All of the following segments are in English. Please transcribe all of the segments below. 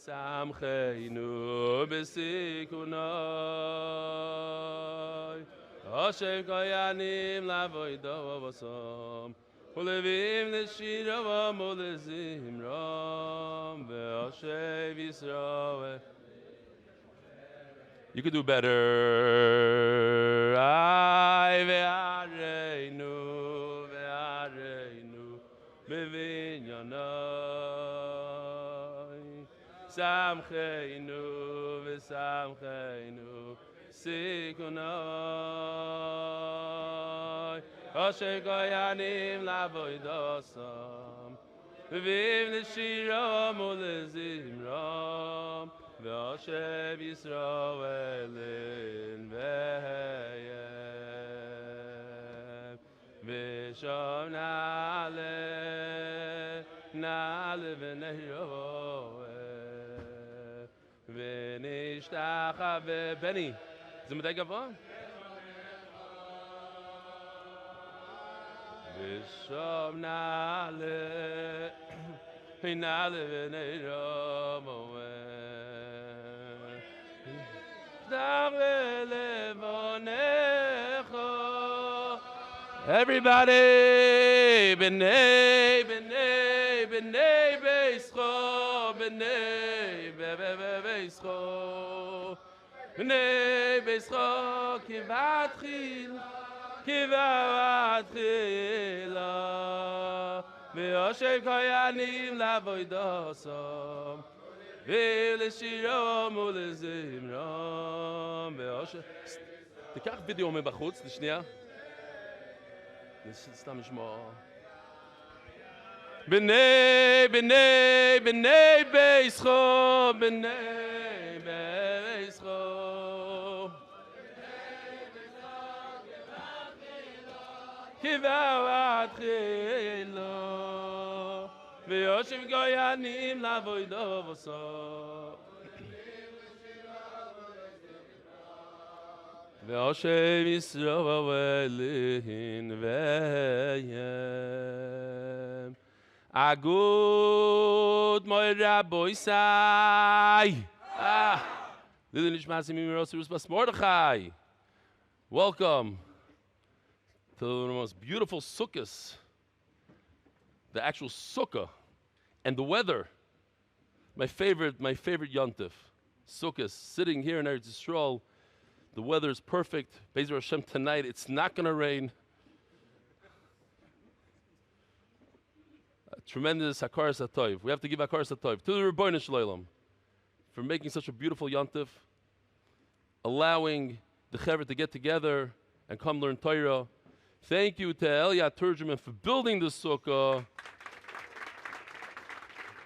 Samcheinu b'sikunai Hashem koyanim lavoido v'som Ulevim l'shira v'molezimram Ve'ashev Yisrael. You could do better. Ay ve'areinu bevinyanai Samcheinu v'samcheinu sikunai Asher koyanim lavoidosam V'vim l'shira molezimram Ve'ashev Yisraelin ve'yem V'shom na'ale v'neiroe V'nishtacha v'beni. Is it Medei Gavon? V'shom na'ale v'neiroe Everybody, b'nei beischo, b'nei beischo, b'nei beischo, kivatchila, v'yoshev koyanim lavoidosam, v'l'shirom u'l'zimrom, v'yoshev. תיקח וידאו מבחוץ, לשנייה. סתם לשמוע. בני beischo, בני beischo. kivatchila, v'yoshev koyanim lavoido v'som. Ve'ashev Yisraelin ve'yem Agud Moed Raboisai. Lili Nishmas Mimirosirus Bas Mordechai. Welcome to the most beautiful sukkahs, the actual sukkah, and the weather. My favorite yontif, sukkahs, sitting here in Eretz Yisrael. The weather is perfect. Be'ezer Hashem tonight, it's not going to rain. Tremendous hakaras hatov. We have to give hakaras hatov to the Rebbeinu Shalom for making such a beautiful yontif, allowing the Chaver to get together and come learn Torah. Thank you to Eliyah Turgeman for building the sukkah.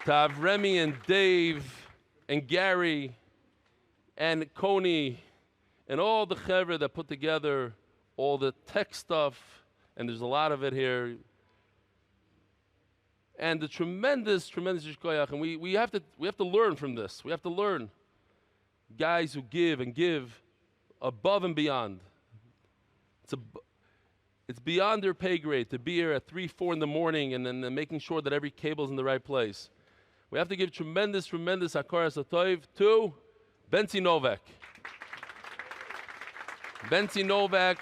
To Avremi and Dave and Gary and Coney and all the Chaver that put together all the tech stuff, and there's a lot of it here. And the tremendous yishkoyach, and we have to learn from this. We have to learn. Guys who give and give above and beyond. It's beyond their pay grade to be here at 3, 4 in the morning and then making sure that every cable is in the right place. We have to give tremendous hakaras hatov to Benzi Novak. Benzi Novak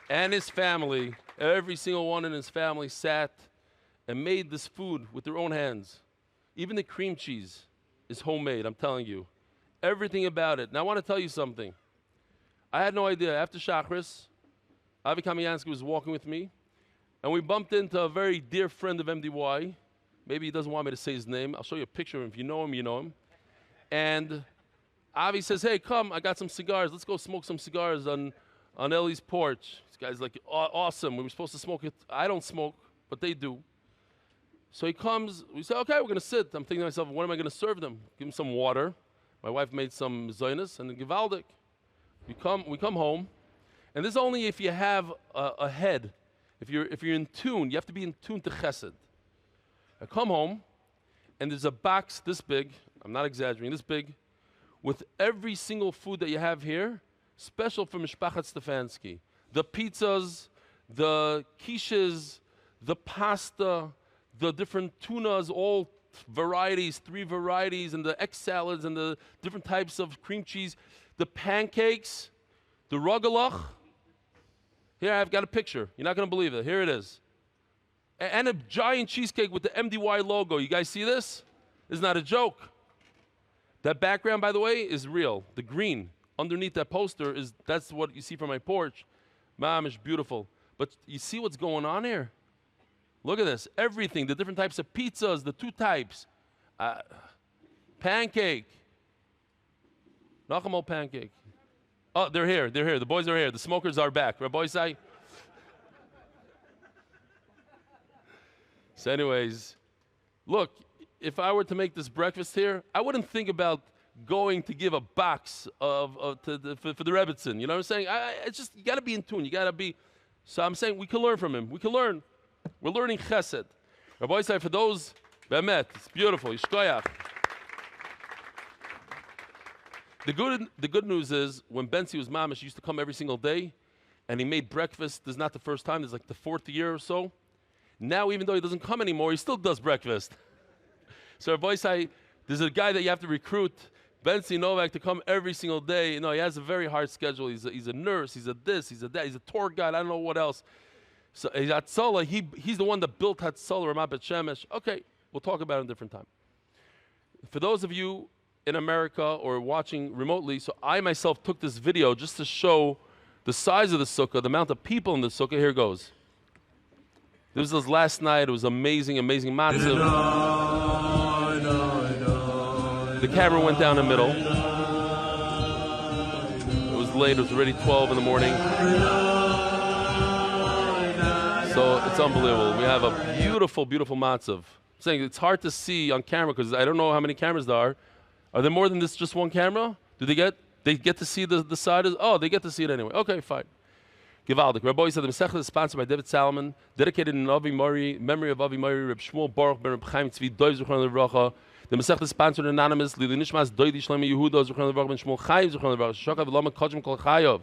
and his family, every single one in his family sat and made this food with their own hands. Even the cream cheese is homemade, I'm telling you. Everything about it. Now I want to tell you something. I had no idea. After Shachris, Avi Kamiansky was walking with me, and we bumped into a very dear friend of MDY. Maybe he doesn't want me to say his name. I'll show you a picture of him. If you know him, you know him. And Avi says, hey, come, I got some cigars. Let's go smoke some cigars on Eli's porch. This guy's like, awesome. We were supposed to smoke it. I don't smoke, but they do. So he comes. We say, okay, we're going to sit. I'm thinking to myself, what am I going to serve them? Give them some water. My wife made some zaynis and then givaldik. We come home. And this is only if you have a head. If you're in tune, you have to be in tune to chesed. I come home, and there's a box this big, I'm not exaggerating, this big, with every single food that you have here, special for Mishpachat Stefansky. The pizzas, the quiches, the pasta, the different tunas, all varieties, 3 varieties, and the egg salads, and the different types of cream cheese, the pancakes, the rugelach. Here, I've got a picture. You're not going to believe it. Here it is. And a giant cheesecake with the MDY logo. You guys see this? It's not a joke. That background, by the way, is real. The green underneath that poster, that's what you see from my porch. Mom, it's beautiful. But you see what's going on here? Look at this. Everything, the different types of pizzas, the 2 types. Pancake. Nachamo pancake. Oh, they're here. They're here. The boys are here. The smokers are back. Rabbi Isai. So anyways, look, if I were to make this breakfast here, I wouldn't think about going to give a box for the Rebbitzin. You know what I'm saying? It's just, you got to be in tune. You got to be. So I'm saying we can learn from him. We can learn. We're learning chesed. Rabbi Isai, for those, be'emet, it's beautiful. Yishkoyach. The good news is, when Bensi was mamish, he used to come every single day, and he made breakfast. This is not the first time. This is like the 4th year or so. Now, even though he doesn't come anymore, he still does breakfast. So, Rabbi Isai, there's a guy that you have to recruit, Bensi Novak, to come every single day. You know, he has a very hard schedule. He's a nurse. He's a this. He's a that. He's a tour guide. I don't know what else. So, Hatzalah, he's the one that built Hatzalah, Ramat Bet Shemesh. Okay, we'll talk about it a different time. For those of you in America or watching remotely, so I myself took this video just to show the size of the sukkah, the amount of people in the sukkah. Here goes. This was last night. It was amazing, amazing matzah. The camera went down the middle. It was late. It was already 12 in the morning. So it's unbelievable. We have a beautiful, beautiful matzah. I'm saying it's hard to see on camera because I don't know how many cameras there are. Are there more than this, just one camera? Do they get to see the side? Oh, they get to see it anyway. Okay, fine. Givaldik. Rabbi said the Masechta is sponsored by David Salomon, dedicated in memory of Avi Mori, Reb Shmuel Baruch ben Reb Chaim Tzvi Doiv Zuchron Levracha. The Masechta is sponsored anonymous. Lili Nishmas Doidi Shlomi Yehuda Zuchron Levracha ben Shmuel Chaim Zuchron Levracha. Shakav Lama Kodjem Kol Chayov.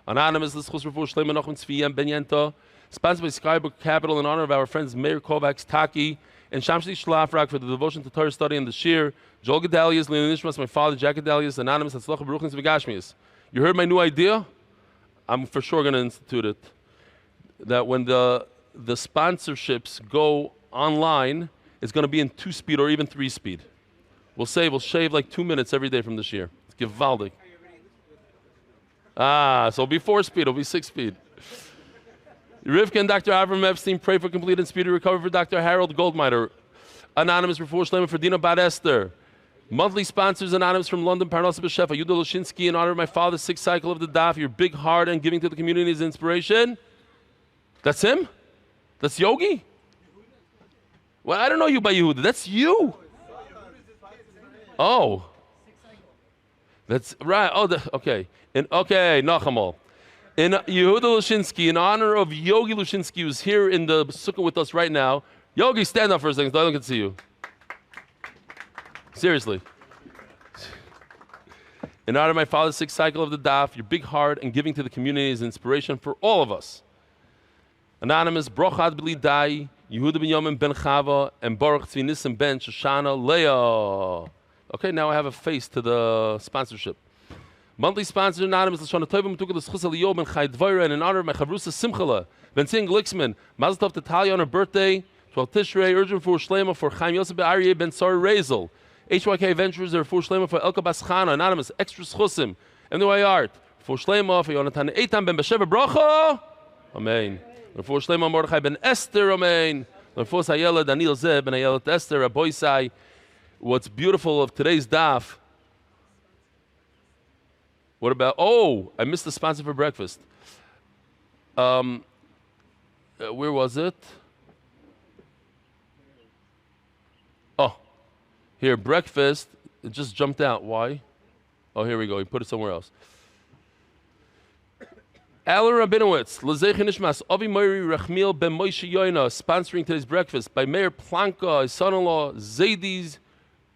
Anonymous. L'schus Refu Shlomi Nachum Tzvi Yem Ben Yenta. Sponsored by Skybook Capital in honor of our friends Meir Kovacs Taki and Shamshli Shlafrak for the devotion to Torah study and the Shir. Joel Gedalius, Lili Nishmas, my father Jack Gedalius, anonymous. Hatzlacha Baruch V'Gashmius. You heard my new idea? I'm for sure going to institute it. That when the sponsorships go online, it's going to be in 2-speed or even 3-speed. We'll shave like 2 minutes every day from this year. It's gewaldig. So it'll be 4-speed, it'll be 6-speed. Rivka and Dr. Avram Epstein pray for complete and speedy recovery for Dr. Harold Goldmiter. Anonymous Refuah Shlema for Dina Bat Esther. Monthly sponsors anonymous from London, Parnasa B'Shefa, Yudah Lushinsky, in honor of my father's 6th cycle of the Daf, your big heart and giving to the community is inspiration. That's him? That's Yogi? Well, I don't know you by Yehuda. That's you. Oh. That's right. Oh, okay. Okay, Nachamal. In Yehuda Lushinsky, in honor of Yogi Lushinsky, who's here in the sukkah with us right now. Yogi, stand up for a second so I can see you. Seriously. In honor of my father's 6th cycle of the Daf, your big heart and giving to the community is inspiration for all of us. Anonymous, Brochad B'li Dai, Yehuda Ben Yomen Ben Chava, and Baruch Tzvi Nissen Ben Shoshana Leah. Okay, now I have a face to the sponsorship. Monthly sponsor anonymous, Lashon HaTovim Metukah L'Schus Eliyahu Ben Chai Dvoira, and in honor of my Chavrusa Simchala, Vincent Glicksman, Mazel Tov to Talia on her birthday, 12 Tishrei, urgent for Shlema for Chaim Yosef Ben Ariel Ben Sari Rezel. HYK Ventures, they're for Shlema for Elka Baschana, anonymous, extra schusim, MDY Art, for Shlema for Yonatan Eitan Ben Besheva Bracha, Amen. For Shlema Mordechai Ben Esther, Amen. For Sayela Daniel Zeb Ben Ayelet Esther, Aboisai. What's beautiful of today's daf? What about? Oh, I missed the sponsor for breakfast. Where was it? Oh. Here, breakfast, it just jumped out. Why? Oh, here we go. He put it somewhere else. Alan Rabinowitz, L'Zeicha Nishmas, Avi Moiri Rachmiel Ben Moshe Yoina, sponsoring today's breakfast by Mayor Planka, his son-in-law, Zaydis,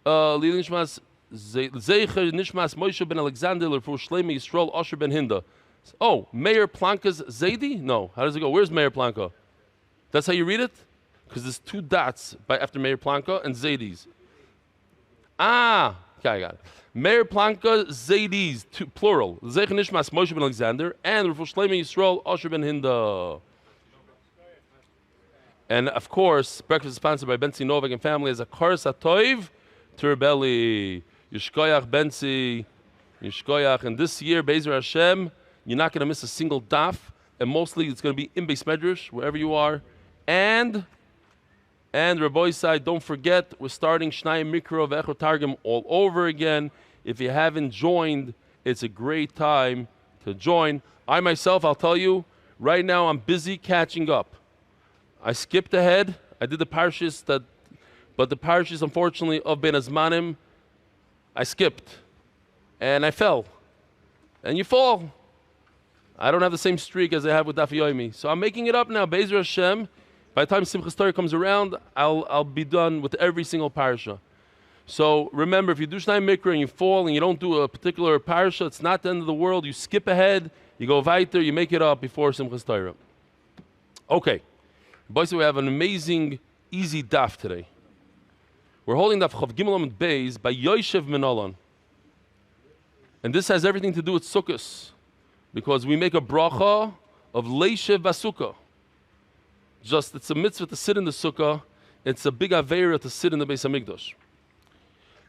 Lili Nishmas, L'Zeicha Nishmas Moshe Ben Alexander, L'Rfu Shlemi Yisrael, Osher Ben Hinda. Oh, Mayor Planka's Zaydi? No. How does it go? Where's Mayor Planka? That's how you read it? Because there's 2 dots after Mayor Planka and Zaydis. Okay, I got it. Meir Planka Zaydis, plural. Zech Nishmas Moshe ben Alexander and Rav Shlomo Yisrael Asher ben Hinda. And of course, breakfast is sponsored by Benzi Novak and family as a Kars Atoiv Turbeli. Yishkoyach Benzi, Yishkoyach. And this year, Be'ezer Hashem, you're not going to miss a single daf. And mostly it's going to be in Beis Medrash, wherever you are. And Rabbi side, don't forget, we're starting Shnai Mikro Ve'echo Targum all over again. If you haven't joined, it's a great time to join. I myself, I'll tell you, right now I'm busy catching up. I skipped ahead. I did the parashas but the parashas, unfortunately, of Ben Azmanim, I skipped. And I fell. And you fall. I don't have the same streak as I have with Daf Yomi. So I'm making it up now. Be'ezer Hashem. By the time Simchas HaChag comes around, I'll be done with every single parasha. So remember, if you do Shnai Mikra and you fall and you don't do a particular parasha, it's not the end of the world. You skip ahead, you go weiter, you make it up before Simchas HaChag. Okay. Boys, we have an amazing, easy daf today. We're holding Daf Chav Gimel Amud Beis by Yoshev Minolan. And this has everything to do with Sukkos. Because we make a bracha of Leishev Basukah. Just, it's a mitzvah to sit in the sukkah. It's a big aveira to sit in the Beis HaMikdash.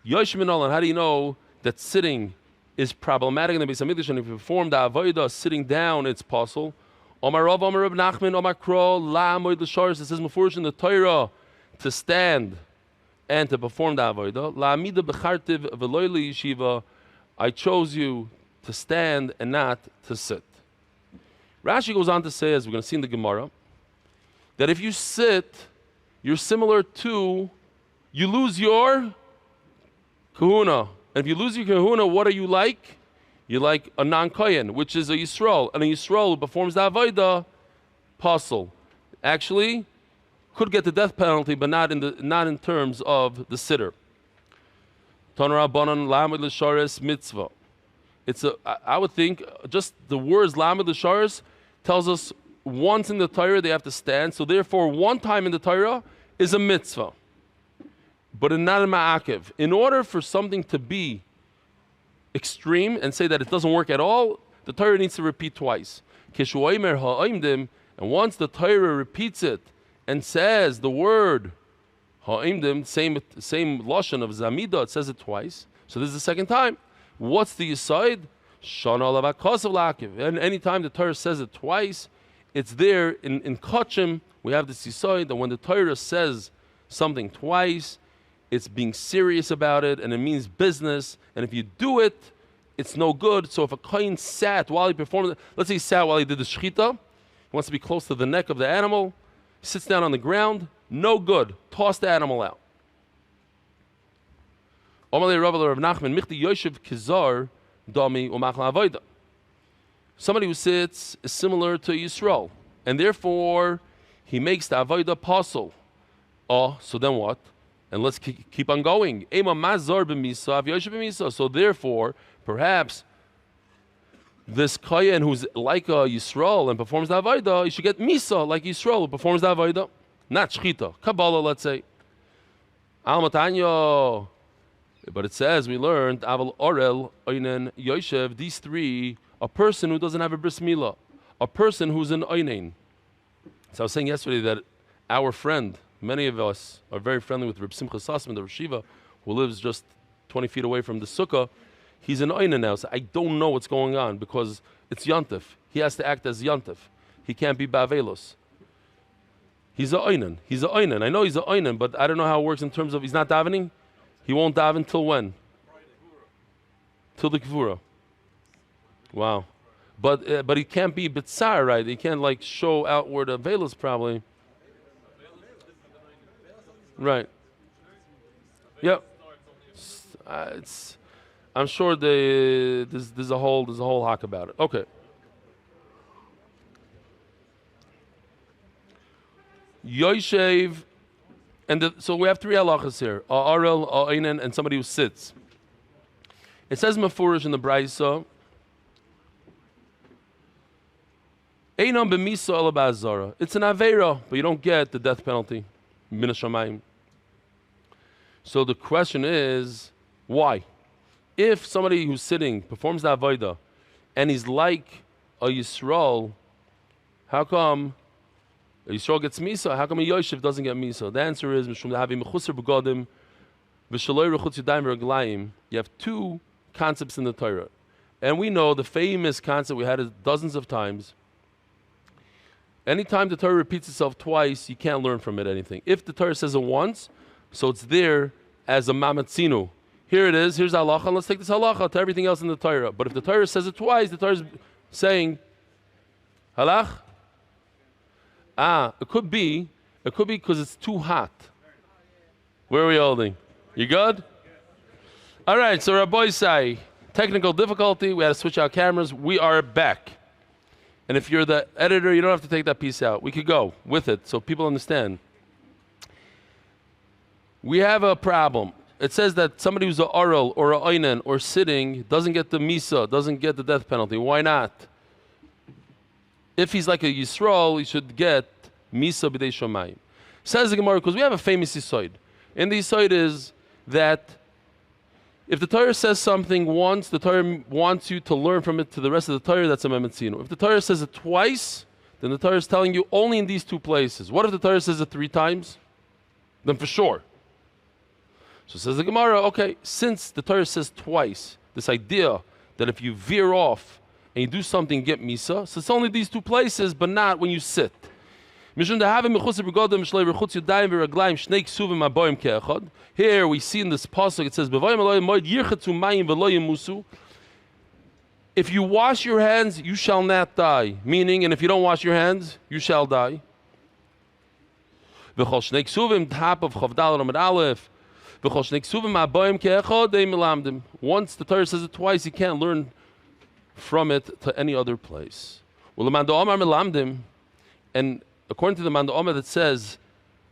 Yoshev Minolan, how do you know that sitting is problematic in the Beis HaMikdash? And if you perform the avodah sitting down, it's possible. Omar Rav Nachman, Omar Kro, La Moed L'Shars. It says Mefurish in the Torah to stand and to perform the avodah. La Amida B'chartiv V'loy Yeshiva. I chose you to stand and not to sit. Rashi goes on to say, as we're going to see in the Gemara, that if you sit, you're similar to, you lose your kahuna. And if you lose your kahuna, what are you like? You're like a non-kohen, which is a Yisrael. And a Yisrael who performs the avodah, pasul. Actually, could get the death penalty, but not in terms of the sitter. Tanra banan lamed l'sharis mitzvah. I would think, just the words lamed l'sharis tells us once in the Torah they have to stand. So therefore, one time in the Torah is a mitzvah, but not a ma'akev. In order for something to be extreme and say that it doesn't work at all, the Torah needs to repeat twice. And once the Torah repeats it and says the word ha'imdim, same lashon of zamida, it says it twice. So this is the second time. What's the yesod? And anytime the Torah says it twice, it's there in Kachim. We have this yesod that when the Torah says something twice, it's being serious about it, and it means business. And if you do it, it's no good. So if a kohen sat while he performed, let's say he sat while he did the shechita, he wants to be close to the neck of the animal, he sits down on the ground, no good. Toss the animal out. Somebody who sits is similar to Yisrael, and therefore he makes the avodah pasul. Oh, so then what? And let's keep on going. So therefore, perhaps this kohen who's like a Yisrael and performs the avodah, he should get misa like Yisrael who performs the avodah, not shchita. Kabbalah, let's say. Al Matanyo. But it says, we learned, Aval Ariel, Oinen, Yoshev, these three, a person who doesn't have a bris milah, a person who's an Oinen. So I was saying yesterday that our friend, many of us are very friendly with Reb Simchas HaChag, the Rishiva, who lives just 20 feet away from the sukkah. He's an Oinen now, so I don't know what's going on because it's Yantif. He has to act as Yantif. He can't be Bavelos. He's a Oinen. He's a Oinen. I know he's a Oinen, but I don't know how it works in terms of, he's not davening. He won't daven till when? Till the Kivura. Wow. But he can't be Bitsar, right? He can't like show outward Avelos probably. Right. Yep. I'm sure there's a whole hack about it. Okay. Yoshev, so we have three halachas here: Ariel, Oinen, and somebody who sits. It says mefurish in the Braisa, Einam b'misa ela ba'azara. It's an aveira, but you don't get the death penalty. Min hashamayim. So the question is, Why? If somebody who's sitting performs the avodah and he's like a Yisrael, how come a Yisrael gets misa? How come a Yosef doesn't get misa? The answer is you have two concepts in the Torah. And we know the famous concept, we had it dozens of times. Anytime the Torah repeats itself twice, you can't learn from it anything. If the Torah says it once, so it's there as a mamatzinu. Here it is, here's halacha, and let's take this halacha to everything else in the Torah. But if the Torah says it twice, the Torah is saying, halach? It could be because it's too hot. Where are we holding? You good? All right, so Rabbi say, technical difficulty, we had to switch out cameras. We are back. And if you're the editor, you don't have to take that piece out. We could go with it so people understand. We have a problem. It says that somebody who's an Ariel or an Einen or sitting doesn't get the Misa, doesn't get the death penalty. Why not? If he's like a Yisrael, he should get Misa b'dei Shomayim. Says the Gemara, because we have a famous Yisoid. And the Yisoid is that if the Torah says something once, the Torah wants you to learn from it to the rest of the Torah, that's a memetzino. If the Torah says it twice, then the Torah is telling you only in these two places. What if the Torah says it 3 times? Then for sure. So says the Gemara, okay, since the Torah says twice, this idea that if you veer off and you do something, get misa, so it's only these 2 places, but not when you sit. Here we see in this pasuk, it says, if you wash your hands, you shall not die. Meaning, and if you don't wash your hands, you shall die. Top of Amud Aleph. Once the Torah says it twice, you can't learn from it to any other place. And according to the Manda Omer that says,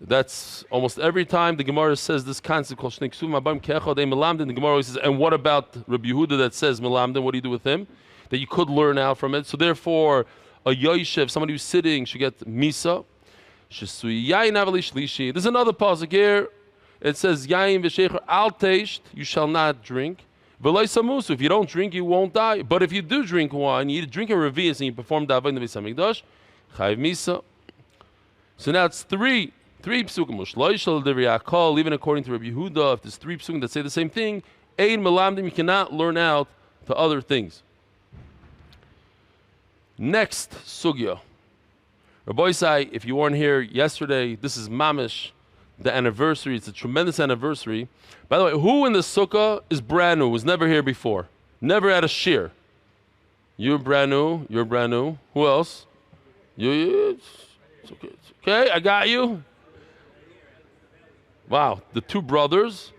that's almost every time the Gemara says this concept called Shnei Ksuvim Abayim Ke'echad Melamdim, the Gemara always says, and what about Rabbi Yehuda that says Melamdim, what do you do with him? That you could learn out from it. So therefore, a Yoshev, somebody who's sitting, should get Misa. There's another pasuk here. It says, Yain v'shecher al teisht, you shall not drink. V'loi samusu, if you don't drink, you won't die. But if you do drink wine, you drink a revius and you perform the avodah b'Beis Hamikdash, chayiv Misa. So now it's three psukim. Even according to Rabbi Yehuda, if there's 3 psukim that say the same thing, ein melamdim, you cannot learn out to other things. Next sugya. Rabbi Isai, if you weren't here yesterday, this is mamish, the anniversary. It's a tremendous anniversary. By the way, who in the sukkah is brand new, was never here before? Never had a shir. You're brand new. You're brand new. Who else? You. It's okay. Okay, I got you. Wow, the 2 brothers.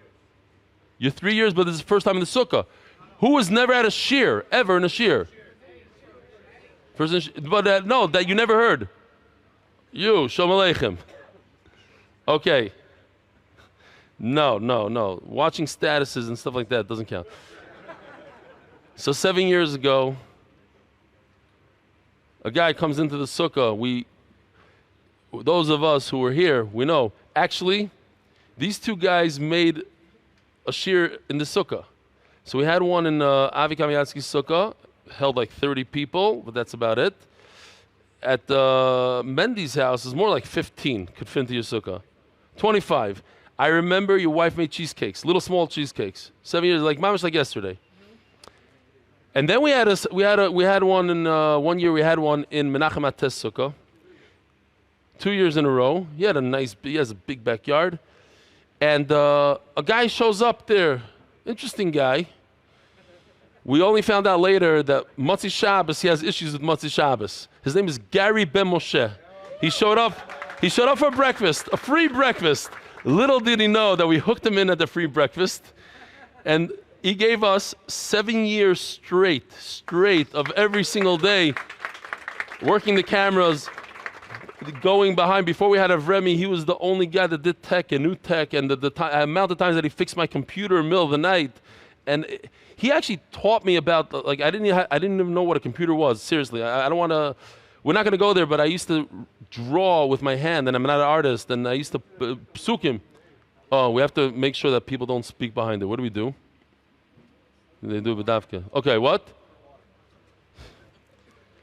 You're 3 years, but this is the first time in the sukkah. Who has never had a shir, ever in a shir? But no, that you never heard. You, Shalom Aleichem. Okay. No. Watching statuses and stuff like that doesn't count. So 7 years ago, a guy comes into the sukkah. Those of us who were here, we know. Actually, these 2 guys made a shir in the sukkah. So we had one in Avi Kamiatsky's sukkah, held like 30 people, but that's about it. At Mendy's house, it's more like 15 could fit into your sukkah. 25. I remember your wife made cheesecakes, little small cheesecakes. 7 years, like mamish, like yesterday. And then we had one in 1 year. We had one in Menachem Ates sukkah. 2 years in a row. He has a big backyard. And a guy shows up there. Interesting guy. We only found out later that Motzi Shabbos, he has issues with Motzi Shabbos. His name is Gary Ben Moshe. He showed up for breakfast, a free breakfast. Little did he know that we hooked him in at the free breakfast. And he gave us 7 years straight of every single day, working the cameras, going behind. Before we had a Vremi, he was the only guy that did tech and new tech, and the amount of times that he fixed my computer in the middle of the night. And he actually taught me about, like, I didn't even know what a computer was. Seriously, I don't want to. We're not going to go there, but I used to draw with my hand, and I'm not an artist. And I used to psukim. Oh, we have to make sure that people don't speak behind it. What do we do? They do b'dafka. Okay, what?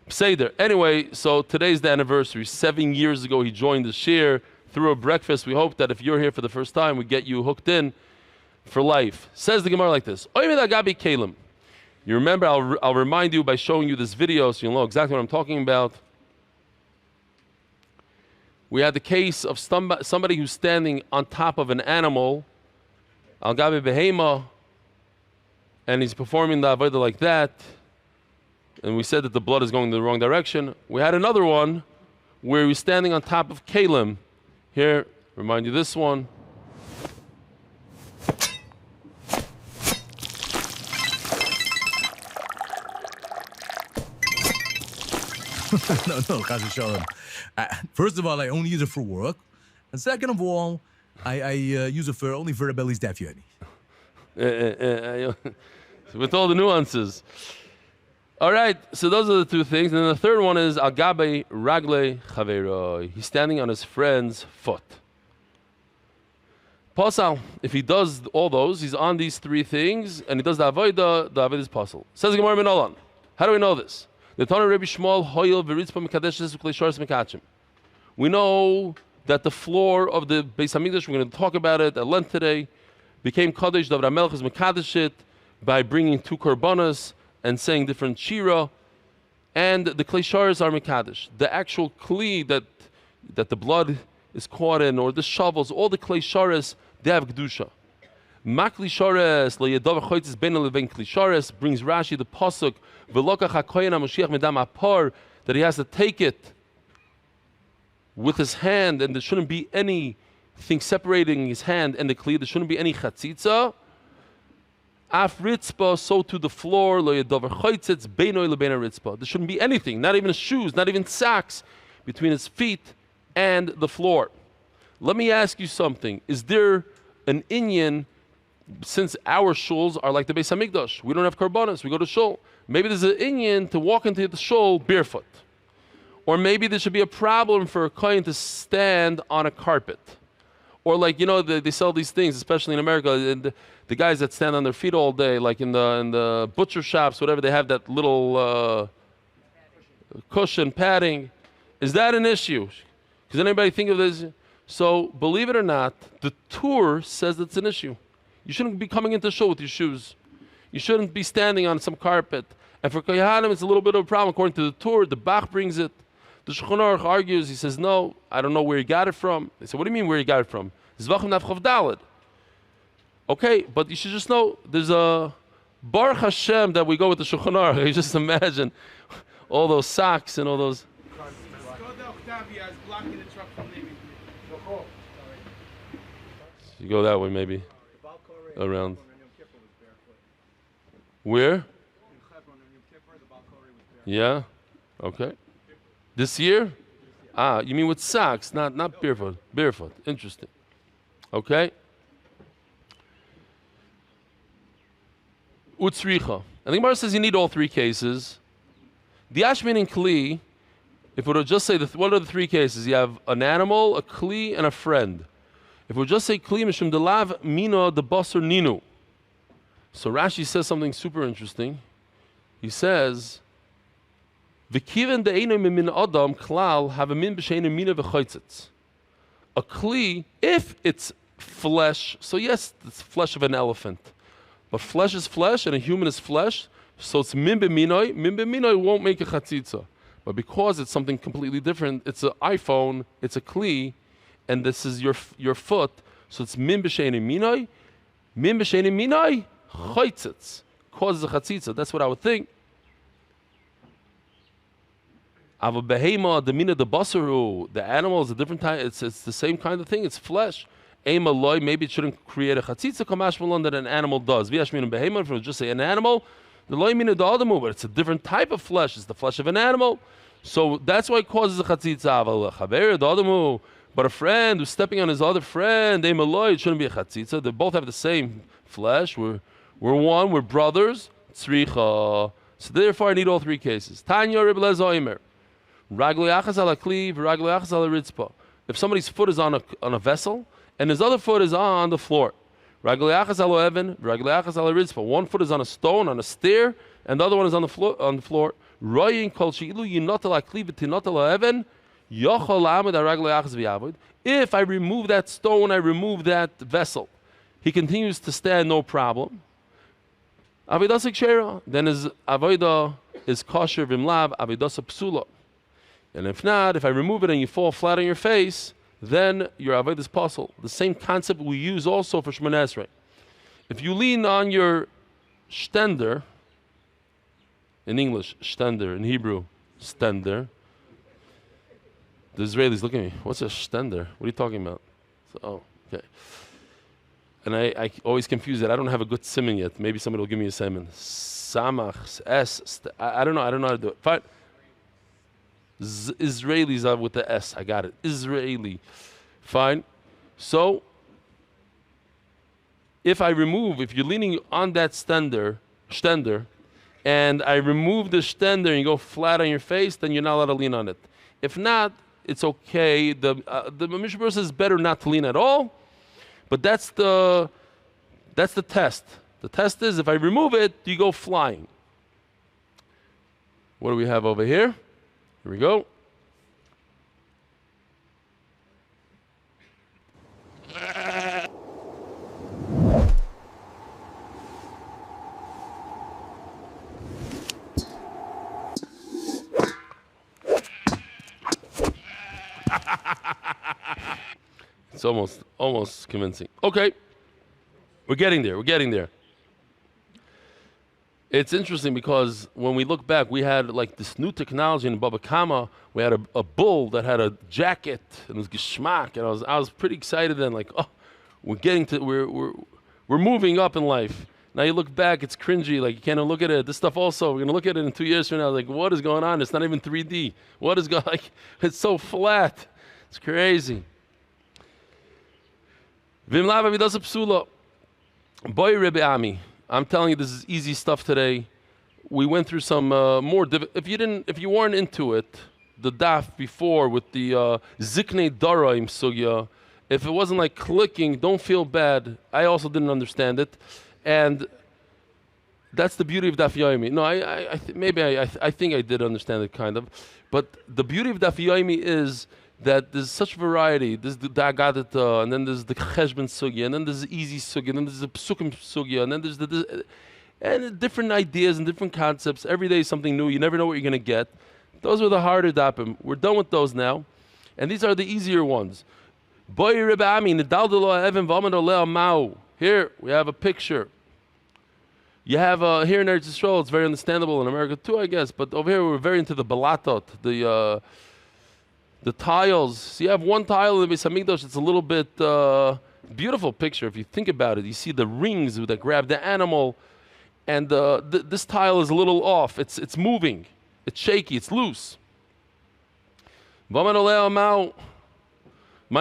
Seder. Anyway, so today's the anniversary. 7 years ago, he joined the shir through a breakfast. We hope that if you're here for the first time, we get you hooked in for life. Says the Gemara like this. You remember, I'll remind you by showing you this video so you'll know exactly what I'm talking about. We had the case of somebody who's standing on top of an animal, al gabi behema, and he's performing the avodah like that. And we said that the blood is going in the wrong direction. We had another one where he's standing on top of kalim. Here, remind you this one. No, Chas v'shalom. First of all, I only use it for work. And second of all, I use it only for Rebelli's Daf Yomi. With all the nuances. All right, so those are the two things. And then the third one is Agabe Ragle Chaveroi. He's standing on his friend's foot. Pasal, if he does all those, he's on these three things, and he does the avodah is pasal. Says Gemara Minolan. How do we know this? The Tana Rabbi Shmuel Hoyel v'ritzpa mekadeshes v'kleisharis mekachim. We know that the floor of the Beis Hamikdash, we're going to talk about it at length today, became Kadesh. David HaMelech is mekadesh it by bringing two korbanos and saying different shira, and the kleisharis are mekadesh. The actual kli that the blood is caught in, or the shovels, all the kleisharis, they have kedusha. Maklishares le'yadav choitzes ben levein klishares brings Rashi the pasuk v'lokach hakohen haMashiach medam apar, that he has to take it with his hand, and there shouldn't be anything separating his hand and the kli. There shouldn't be any chatzitza. Af ritzpa, so to the floor le'yadav choitzes beinoy lebein ritzpa. There shouldn't be anything, not even shoes, not even socks, between his feet and the floor. Let me ask you something. Is there an inyan? Since our shuls are like the Beis Hamikdash, we don't have korbanos, we go to shul. Maybe there's an inyan to walk into the shul barefoot. Or maybe there should be a problem for a kohen to stand on a carpet. Or like, they sell these things, especially in America, and the guys that stand on their feet all day, like in the butcher shops, whatever, they have that little cushion, padding. Is that an issue? Does anybody think of this? So, believe it or not, the Torah says it's an issue. You shouldn't be coming into shul with your shoes. You shouldn't be standing on some carpet. And for Kohanim, it's a little bit of a problem. According to the Torah, the Bach brings it. The Shulchan Aruch argues. He says, no, I don't know where he got it from. They say, what do you mean where he got it from? Zevachim Naf Chav Daled. Okay, but you should just know, there's a Baruch Hashem that we go with the Shulchan Aruch. You just imagine all those socks and all those. You go that way, maybe. Around. Where? Yeah? Okay. This year? You mean with socks, not barefoot. Barefoot. Interesting. Okay. Utzricha. And the Gemara says you need all three cases. The Ashmin and Kli, if we would just say, what are the three cases? You have an animal, a Kli, and a friend. If we just say Kli Mishum Delav Mino the Basar Ninu. So Rashi says something super interesting. He says, V'kiven de'enu min Adam klal have a min b'sheinu mina v'choitzitz. A Kli, if it's flesh, so yes, it's flesh of an elephant. But flesh is flesh and a human is flesh, so it's min b'minoi won't make a chatzitza. But because it's something completely different, it's an iPhone, it's a Kli, and this is your foot, so it's min b'sheinu minoi, choitzitz, causes a chatzitza. That's what I would think. Ava behema, the mina the basaru, the animal is a different type. It's the same kind of thing. It's flesh. Aim aloi, maybe it shouldn't create a chatzitza kamash malon that an animal does. V'yashmin behema, if we just say an animal, the loy mina the adamu, but it's a different type of flesh. It's the flesh of an animal, so that's why it causes a chatzitza. Ava chaver the adamu. But a friend who's stepping on his other friend, it shouldn't be a chatzitza. They both have the same flesh. We're one. We're brothers. Tzricha. So therefore, I need all three cases. Tanya Reb Lezer Omer. Ragli achas ala kli, ragli achas ala ritzpa. If somebody's foot is on a vessel and his other foot is on the floor, Ragleachas alo even, ragleachas alo rizpa. One foot is on a stone, on a stair, and the other one is on the floor. Royin kol sheilu yinotel akli v'tinotel even, yochol la'amud haragleachas v'yavod. If I remove that stone, I remove that vessel, he continues to stand, no problem. Avidas kshera, then his avodah is kosher v'imlav, avidas psula. And if not, if I remove it and you fall flat on your face, then your avodah is possible. The same concept we use also for Shmoneh Esrei. If you lean on your stender, in English, stender, in Hebrew, stender. The Israelis look at me. What's a stender? What are you talking about? So, oh, okay. And I always confuse it. I don't have a good simon yet. Maybe somebody will give me a simon. Samach, S. I don't know. I don't know how to do it. Fine. Israelis are with the S. I got it. Israeli. Fine. So, if you're leaning on that stender, and I remove the stender and you go flat on your face, then you're not allowed to lean on it. If not, it's okay. The Mishnah says better not to lean at all, but that's the test. The test is if I remove it, you go flying. What do we have over here? Here we go. It's almost convincing. Okay, we're getting there. It's interesting because when we look back, we had like this new technology in Baba Kama. We had a bull that had a jacket and it was geschmack, and I was pretty excited then. Like, oh, we're moving up in life. Now you look back, it's cringy. Like you can't even look at it. This stuff also, we're gonna look at it in 2 years from now. Like, what is going on? It's not even 3D. What is going? Like, it's so flat. It's crazy. Vimlav avidas psula. Boy Rebbe Ami. I'm telling you, this is easy stuff today. We went through some more. If you weren't into it, the daf before with the ziknei daraim sugya, if it wasn't like clicking, don't feel bad. I also didn't understand it, and that's the beauty of Daf Yomi. No, I think I did understand it kind of, but the beauty of Daf Yomi is that there's such variety. There's the Dagadata, and then there's the Cheshbon Sugya, and then there's the Easy Sugya, and then there's the Psukim Sugya, and then there's and different ideas and different concepts. Every day is something new. You never know what you're going to get. Those were the harder dapim. We're done with those now. And these are the easier ones. Here we have a picture. You have here in Eretz Yisrael, it's very understandable in America too, I guess, but over here we're very into the balatot, the tiles. So you have one tile in the Beis Hamikdash. It's a little bit beautiful picture if you think about it. You see the rings that grab the animal, and this tile is a little off. It's moving. It's shaky. It's loose. My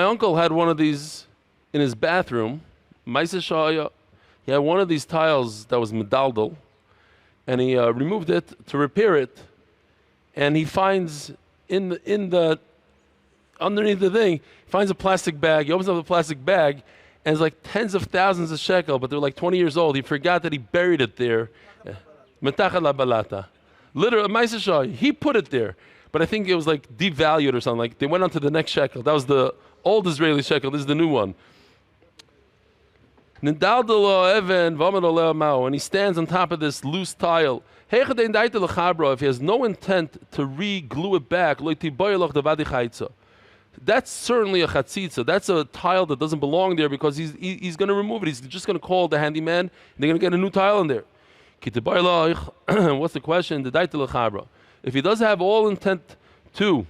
uncle had one of these in his bathroom. He had one of these tiles that was medaldal, and he removed it to repair it, and he finds in the underneath the thing, he finds a plastic bag. He opens up the plastic bag, and it's like tens of thousands of shekel, but they're like 20 years old. He forgot that he buried it there. Metachat la balata. Literally, he put it there, but I think it was like devalued or something. Like they went on to the next shekel. That was the old Israeli shekel. This is the new one. And he stands on top of this loose tile. If he has no intent to re-glue it back, that's certainly a chatzitza. That's a tile that doesn't belong there because he's going to remove it. He's just going to call the handyman, and they're going to get a new tile in there. What's the question? If he does have all intent to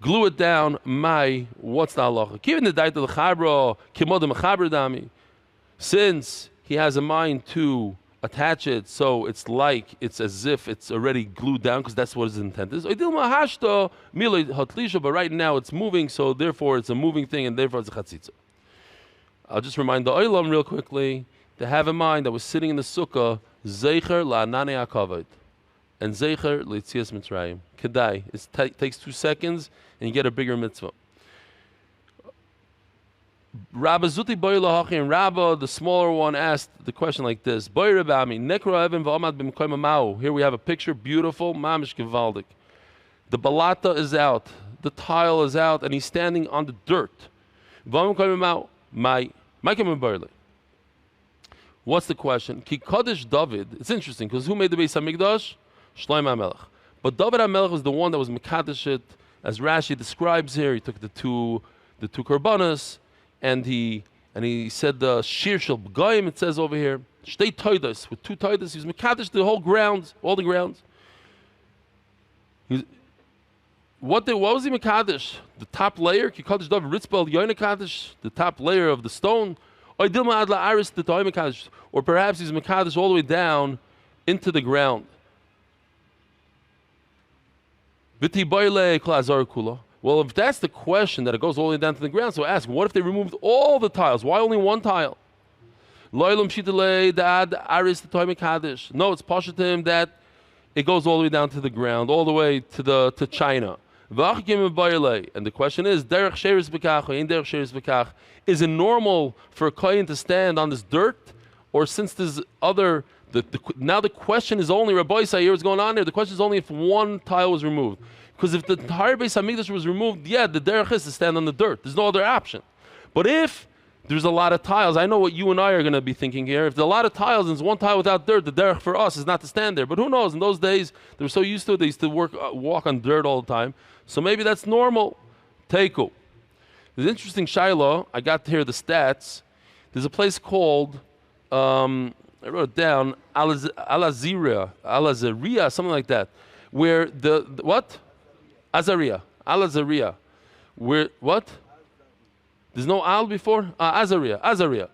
glue it down, what's the halacha? Since he has a mind to attach it, so it's as if it's already glued down because that's what his intent is. But right now it's moving, so therefore it's a moving thing, and therefore it's a chatzitza. I'll just remind the oilam real quickly to have in mind that we're sitting in the sukkah, zeicher la'ananei hakavod, and zeicher le'tzias mitzrayim. Kedai. It takes 2 seconds, and you get a bigger mitzvah. Rabba Zuti Boy Lahachi, and Rabba, the smaller one, asked the question like this: Boy Rabami, Nekro Evan V'Amad B'Mkoyim Mau. Here we have a picture, beautiful, Mamish Gevaldik. The balata is out, the tile is out, and he's standing on the dirt. V'Mkoyim Mau, my Barley. What's the question? Ki Kodesh David. It's interesting because who made the Beis Hamikdash? Shlomo HaMelech. But David HaMelech was the one that was Mekadesh it, as Rashi describes here. He took the two korbanos, and he said the Shir Shel B'Goyim. It says over here, Shtei Toidos, with 2 Toidos. He was Mekadesh the whole grounds, all the grounds. What was he Mekadesh? The top layer, Ki Kodesh David Ritzbal Yoina Kadesh, the top layer of the stone. Or perhaps he's Mekadesh all the way down into the ground. Well, if that's the question, that it goes all the way down to the ground, so ask, what if they removed all the tiles? Why only one tile? No, it's Pashatim that it goes all the way down to the ground, all the way to China. And the question is, is it normal for a kohen to stand on this dirt, or since there's other? Now the question is only, Rabbi Yisrael, what's going on there? The question is only if one tile was removed, because if the entire Beis Hamikdash was removed, the derech is to stand on the dirt. There's no other option. But if there's a lot of tiles, I know what you and I are going to be thinking here. If there's a lot of tiles and there's one tile without dirt, the derech for us is not to stand there. But who knows? In those days, they were so used to it, they used to walk on dirt all the time. So maybe that's normal. Teiku. There's an interesting Shiloh. I got to hear the stats. There's a place called, I wrote it down, Alaziria, something like that, where what? Alazaria. Where, what? There's no Al before? Azaria.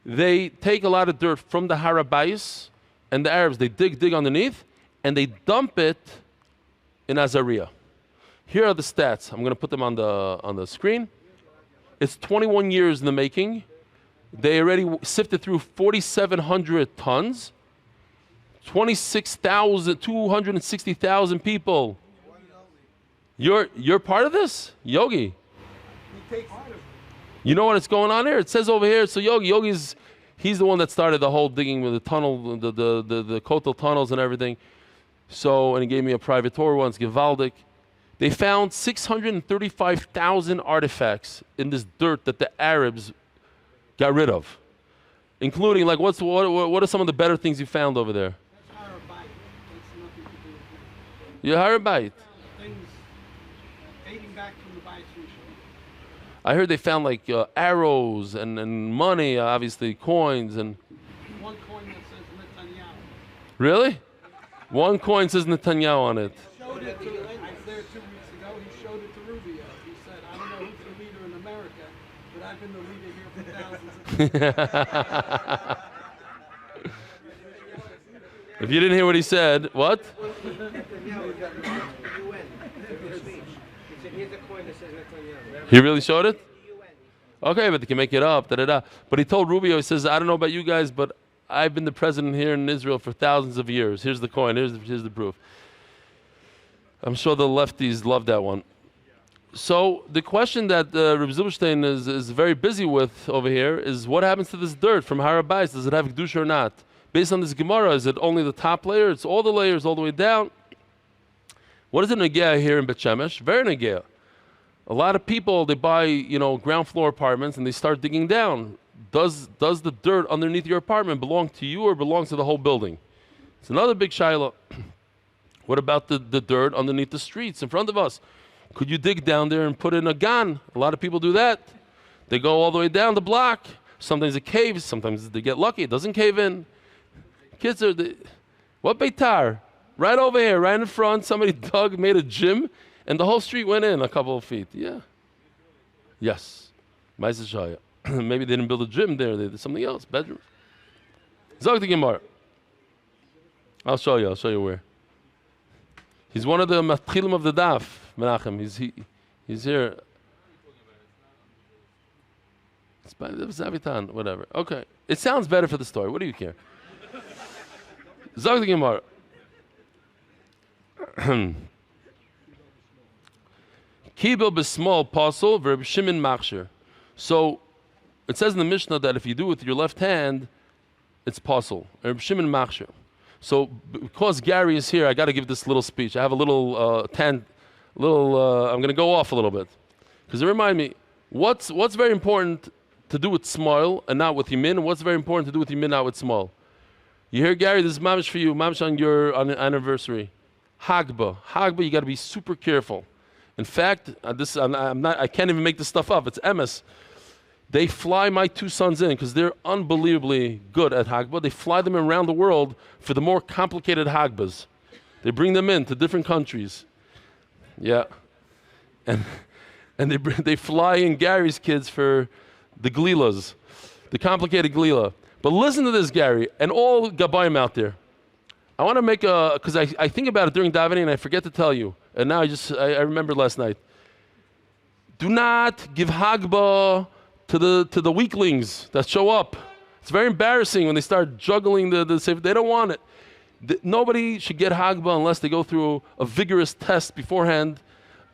They take a lot of dirt from the Harabais, and the Arabs, they dig underneath, and they dump it in Azaria. Here are the stats. I'm going to put them on the screen. It's 21 years in the making. They already sifted through 4,700 tons, 260,000 people. You're part of this, Yogi. You know what's going on here? It says over here. So Yogi's he's the one that started the whole digging with the tunnel, the Kotel tunnels and everything. So, and he gave me a private tour once, Givaldic. They found 635,000 artifacts in this dirt that the Arabs got rid of, including like what are some of the better things you found over there? That's Harabite. That's nothing to do with Yeah, Harabite. things dating back from the Beit Rishon. I heard they found like arrows and money, obviously coins and. One coin that says Netanyahu. Really? One coin says Netanyahu on it. Showed it to, I was there 2 weeks ago. He showed it to Rubio. He said, I don't know who's the leader in America, but I've been the leader here for thousands of years. If you didn't hear what he said, what? He really showed it? Okay, but they can make it up. But he told Rubio, he says, I don't know about you guys, but I've been the president here in Israel for thousands of years. Here's the coin. Here's the proof. I'm sure the lefties love that one. So the question that Reb Zilberstein is very busy with over here is what happens to this dirt from Harabais? Does it have Kedusha or not? Based on this Gemara, is it only the top layer? It's all the layers all the way down. What is a Negea here in Bet Shemesh? Very Negea. A lot of people, they buy, ground floor apartments and they start digging down. Does the dirt underneath your apartment belong to you or belongs to the whole building? It's another big shiloh. What about the dirt underneath the streets in front of us? Could you dig down there and put in a gan? A lot of people do that. They go all the way down the block. Sometimes it caves. Sometimes they get lucky. It doesn't cave in. Kids are... What Beitar? Right over here, right in front, somebody made a gym, and the whole street went in a couple of feet. Yeah. Yes. Maybe they didn't build a gym there. They did something else. Bedroom. Zog the Gemara. I'll show you where. He's one of the matchilim of the daf, Menachem. He's here. It's by the Zavitan, whatever. Okay. It sounds better for the story. What do you care? Zog the Gemara. Kibel b'small apostle, Reb Shimon Machshir. So it says in the Mishnah that if you do it with your left hand, it's possible. So because Gary is here, I got to give this little speech. I have a little I'm going to go off a little bit. Because it reminded me, what's very important to do with small and not with yamin, and what's very important to do with yamin, not with small. You hear, Gary, this is mamish for you, mamish on your anniversary. Hagba, you got to be super careful. In fact, I can't even make this stuff up. It's emes. They fly my two sons in because they're unbelievably good at Hagba. They fly them around the world for the more complicated Hagbas. They bring them in to different countries. Yeah. And they fly in Gary's kids for the Glilas, the complicated Glila. But listen to this, Gary, and all Gabayim out there. I want to make because I think about it during davening and I forget to tell you. And now I remembered last night. Do not give Hagba to the weaklings that show up. It's very embarrassing when they start juggling the sefer. They don't want it. Nobody should get Hagba unless they go through a vigorous test beforehand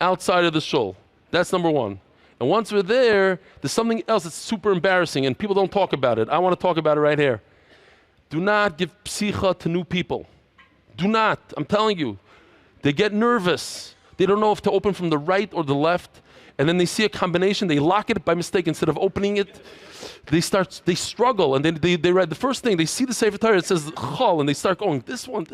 outside of the shul. That's number one. And once we're there, there's something else that's super embarrassing and people don't talk about it. I want to talk about it right here. Do not give psicha to new people. Do not. I'm telling you. They get nervous. They don't know if to open from the right or the left. And then they see a combination. They lock it by mistake instead of opening it. They struggle. And then they read the first thing. They see the Sefer Torah. It says chol. And they start going, this one.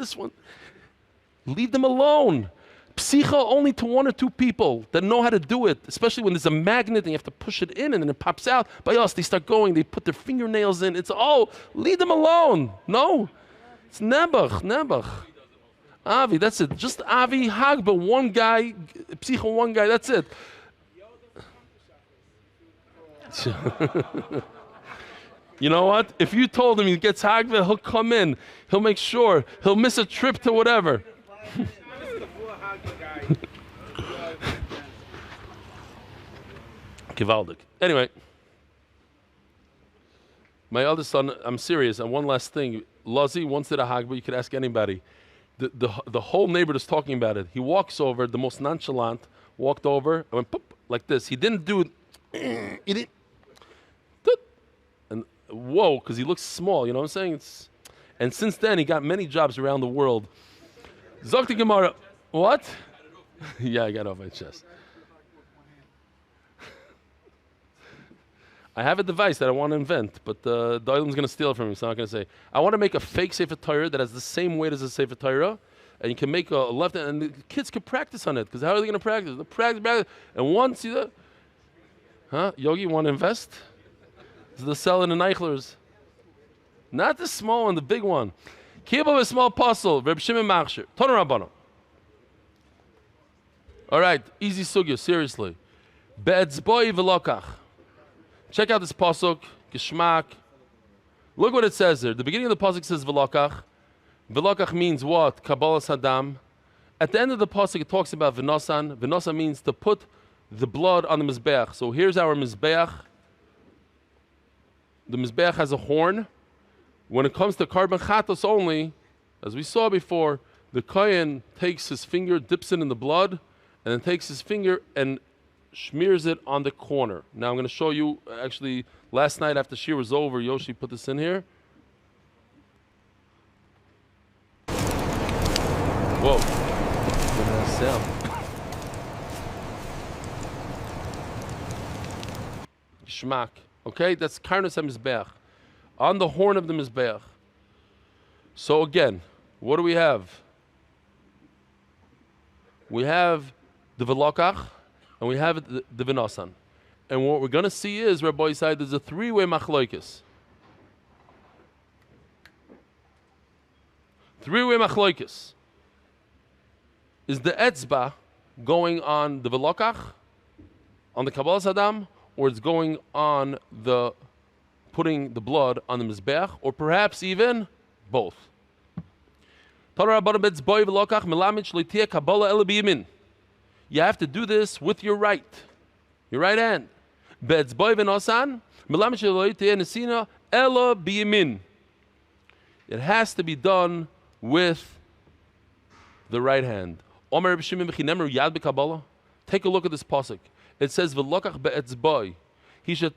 Leave them alone. Psicha only to one or two people that know how to do it, especially when there's a magnet and you have to push it in and then it pops out. By us, they start going, they put their fingernails in. It's, leave them alone. No. It's Nebuch. Avi, that's it. Just Avi, Hagba, one guy, Psicha, one guy, that's it. You know what? If you told him he gets Hagba, he'll come in. He'll make sure. He'll miss a trip to whatever. Gewaldig. Anyway, my eldest son, I'm serious, and one last thing. Lazi once did a Hagba, you could ask anybody. The whole neighborhood is talking about it. He walks over, the most nonchalant, walked over, and went poop, like this. He didn't do it. He didn't. And whoa, because he looks small, you know what I'm saying? And since then, he got many jobs around the world. Zokti Gemara. What? Yeah, I got off my chest. I have a device that I want to invent, but the Oilam's going to steal it from me, so I'm not going to say. I want to make a fake Sefer Torah that has the same weight as a Sefer Torah, and you can make a left hand, and the kids can practice on it, because how are they going to practice? They practice, and once you... Yogi, you want to invest? This is the sell in the Neichlers. Not the small one, the big one. Kibble a small puzzle, Reb Shimon Machshir. Toner Rabbanu. All right, easy sugya, seriously. Be'etzboi v'lokach. Check out this pasuk, Geshmak. Look what it says there. The beginning of the pasuk says v'lokach. V'lokach means what? Kabbalah Saddam. At the end of the pasuk, it talks about v'nosan. V'nosan means to put the blood on the mizbeach. So here's our mizbeach. The mizbeach has a horn. When it comes to carbon chatos only, as we saw before, the kohen takes his finger, dips it in the blood, and then takes his finger and smears it on the corner. Now I'm going to show you, actually, last night after Shir was over, Yoshi put this in here. Whoa. Look at that sound. Shmak. Okay, that's Karnas HaMizbeach. On the horn of the Mizbeach. So again, what do we have? We have the Velokach, and we have the Vinosan. And what we're going to see is, Rabbi Yisai, there's a three-way machloikis. Three-way machloikis. Is the etzba going on the Velokach, on the Kabbalah Saddam, or it's going on the putting the blood on the Mizbeach, or perhaps even both? You have to do this with your right hand. It has to be done with the right hand. Take a look at this pasuk. It says, he should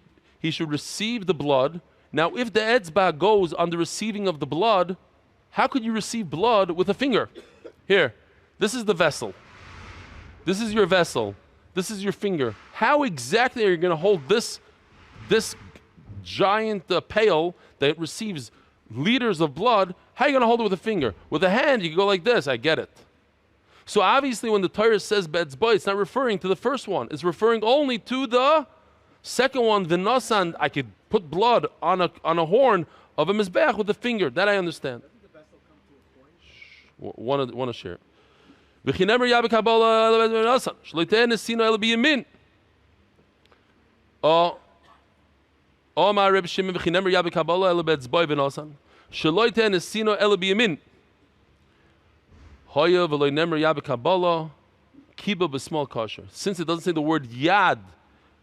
receive the blood. Now, if the etzba goes on the receiving of the blood, how could you receive blood with a finger? Here, this is the vessel. This is your vessel. This is your finger. How exactly are you going to hold this giant pail that receives liters of blood? How are you going to hold it with a finger? With a hand, you can go like this. I get it. So obviously, when the Torah says be'etzba, it's not referring to the first one. It's referring only to the second one, v'nasan. I could put blood on a horn of a mizbeach with a finger. That I understand. Want to share. V'chinemer yabek habala v'nasan. Shleiteh nesino el biyamin. Ma Reb Shimon v'chinemer yabek habala el be'etzba v'nasan. Shleiteh nesino el biyamin. Since it doesn't say the word yad,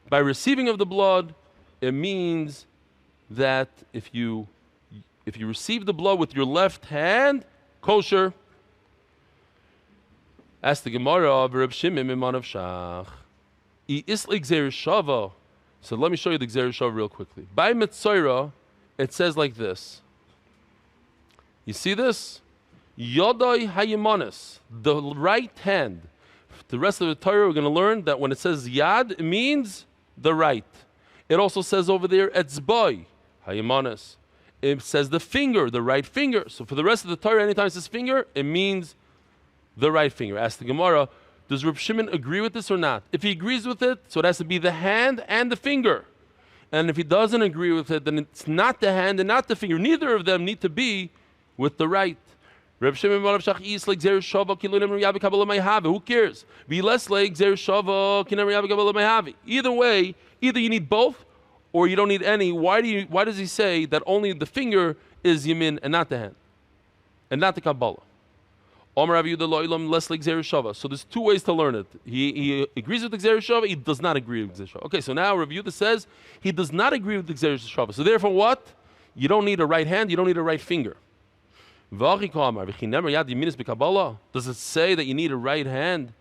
by receiving of the blood, it means that if you receive the blood with your left hand, kosher. Ask the Gemara of Reb Shimon Miman of Shach. So let me show you the Gzeir Shava real quickly. By Mitzorah, it says like this. You see this? Yodai Hayimanis, the right hand. The rest of the Torah, we're going to learn that when it says Yad, it means the right. It also says over there, Etzbai Hayimanis. It says the finger, the right finger. So for the rest of the Torah, anytime it says finger, it means the right finger. Ask the Gemara, does Reb Shimon agree with this or not? If he agrees with it, so it has to be the hand and the finger. And if he doesn't agree with it, then it's not the hand and not the finger. Neither of them need to be with the right. Reb Shimon Bar Shach is like Zer Shava Kilunim Yabi Kabbalah Mayhavi. Who cares? Be less like Zer Shava Kilunim Yabi Kabbalah Mayhavi. Either way, either you need both or you don't need any. Why does he say that only the finger is Yamin and not the hand? And not the Kabbalah? Omer Rav Yehuda Lo Ilam less like Zer Shava. So there's two ways to learn it. He agrees with the Zer Shava, he does not agree with the Zer Shava. Okay, so now Rav Yehuda says he does not agree with the Zer Shava. So therefore what? You don't need a right hand, you don't need a right finger. Does it say that you need a right hand?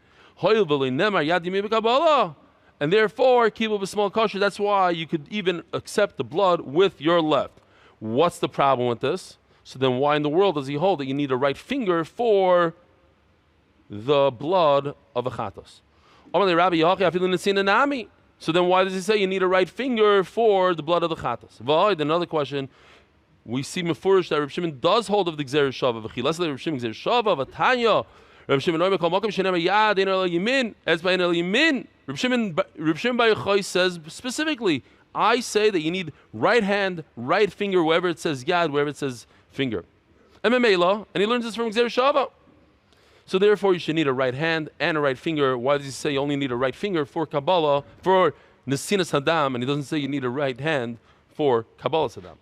And therefore, keep up a small kosher. That's why you could even accept the blood with your left. What's the problem with this? So then why in the world does he hold that you need a right finger for the blood of a chatos? So then why does he say you need a right finger for the blood of the chatos? Another question. We see mefurish that Reb Shimon does hold of the Gzeir Shava. V'chilas Reb Shimon Gzeir Shava. V'tanya Reb Shimon Oimer Kol Makom Shenem Yad Ein El Yamin Etzba Ein El Yamin. Reb Shimon Bar Yochai says specifically, I say that you need right hand, right finger, wherever it says Yad, wherever it says finger. And he learns this from Gzeir Shava. So therefore, you should need a right hand and a right finger. Why does he say you only need a right finger for Kabbalah, for Nesinas Hadam, and he doesn't say you need a right hand for Kabbalah Hadam?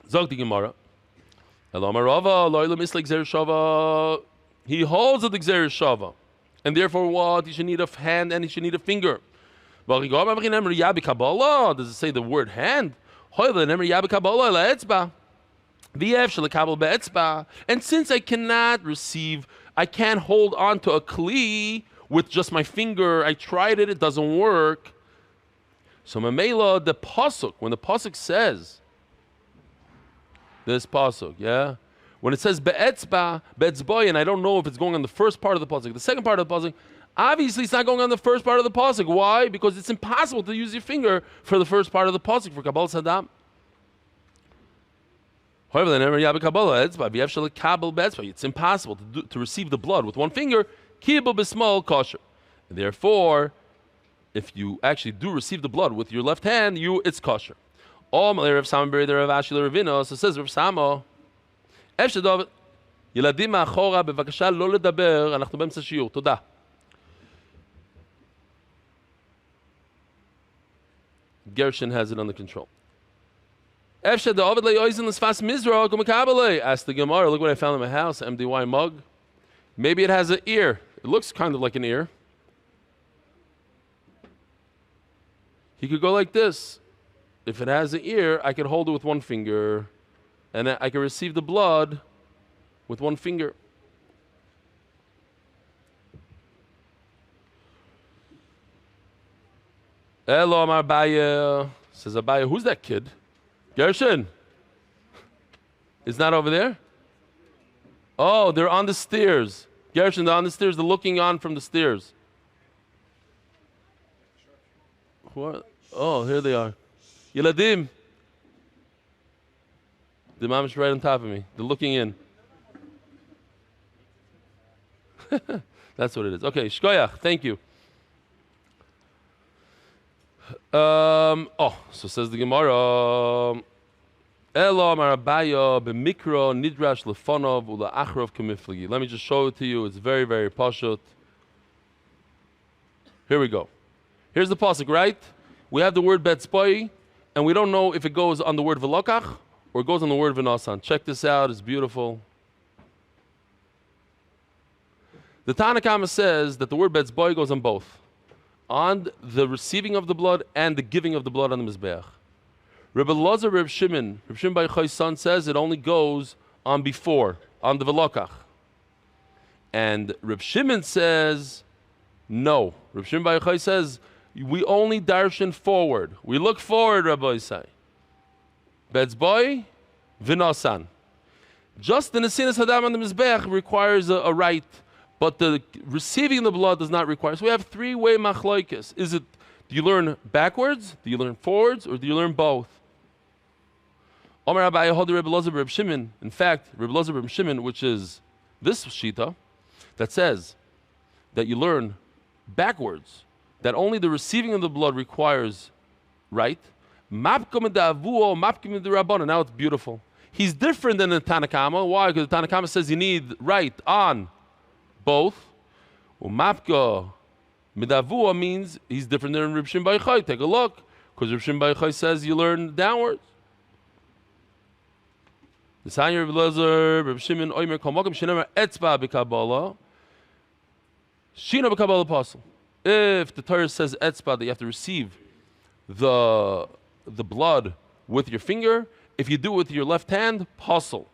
Zog the Gemara. He holds of the Gzeir Shava, and therefore what? He should need a hand and he should need a finger. Does it say the word hand? And since I cannot receive, I can't hold on to a kli with just my finger. I tried it, it doesn't work. So Mamela, the pasuk, when the pasuk says this pasuk, yeah? When it says be'etzba, and I don't know if it's going on the first part of the pasuk, the second part of the pasuk, obviously it's not going on the first part of the pasuk. Why? Because it's impossible to use your finger for the first part of the pasuk for Kabbalah Sadam. However, it's impossible to receive the blood with one finger. Kosher. Therefore, if you actually do receive the blood with your left hand, it's kosher. So says Rav Samo, ילדים מאחורה, בבקשה לא לדבר, אנחנו באמצע שיעור, תודה. Gershon has it under control. Ask the Gemara, look what I found in my house, MDY mug. Maybe it has an ear. It looks kind of like an ear. He could go like this. If it has an ear, I could hold it with one finger, and I can receive the blood with one finger. Elo Amar Abaye. Says Abaye, who's that kid? Gershon. Is not over there? Oh, they're on the stairs. Gershon, they're on the stairs. They're looking on from the stairs. What? Oh, here they are. Yeladim. The mom is right on top of me. They're looking in. That's what it is. Okay, shkoyach. Thank you. So says the Gemara. Elo marabaya b'mikro nidrash lefonov ula'achrov kemifligi. Let me just show it to you. It's very, very pashut. Here we go. Here's the pasuk, right? We have the word betzpoi, and we don't know if it goes on the word velokach or it goes on the word v'nasan. Check this out. It's beautiful. The Tanakama says that the word betzpoi goes on both, on the receiving of the blood and the giving of the blood on the mizbeach. Rebbe Lozer, Reb Shimon Bar Yochai's son says it only goes on before, on the velokach. And Reb Shimon says, no. Reb Shimon Bar Yochai says, we only darshan forward. We look forward, Rabbi say. Betzboi, v'nasan. Just the nesinas hadam on the mizbeach requires a rite, but the receiving the blood does not require. So we have three-way machloikis. Is it, do you learn backwards, do you learn forwards, or do you learn both? Omer Abaye Hod Rebbe Lozer Reb Shimon. In fact, Rebbe Lozer Reb Shimon, which is this shita, that says that you learn backwards, that only the receiving of the blood requires right. Mapkim da'avuo, mapkim d'rabbanan. Now it's beautiful. He's different than the Tanakama. Why? Because the Tanakama says you need right on both. Mapka midavuo means he's different than Reb Shimon Bar Yochai. Take a look, because Reb Shimon Bar Yochai says you learn downwards. The Sanya Reb Lozer, Reb Shimon, Oimer Kol Mokem Shenemar Etzba B'Kabbalah, Shina B'Kabbalah Apostle. If the Torah says Etzba, that you have to receive the blood with your finger, if you do it with your left hand, Apostle.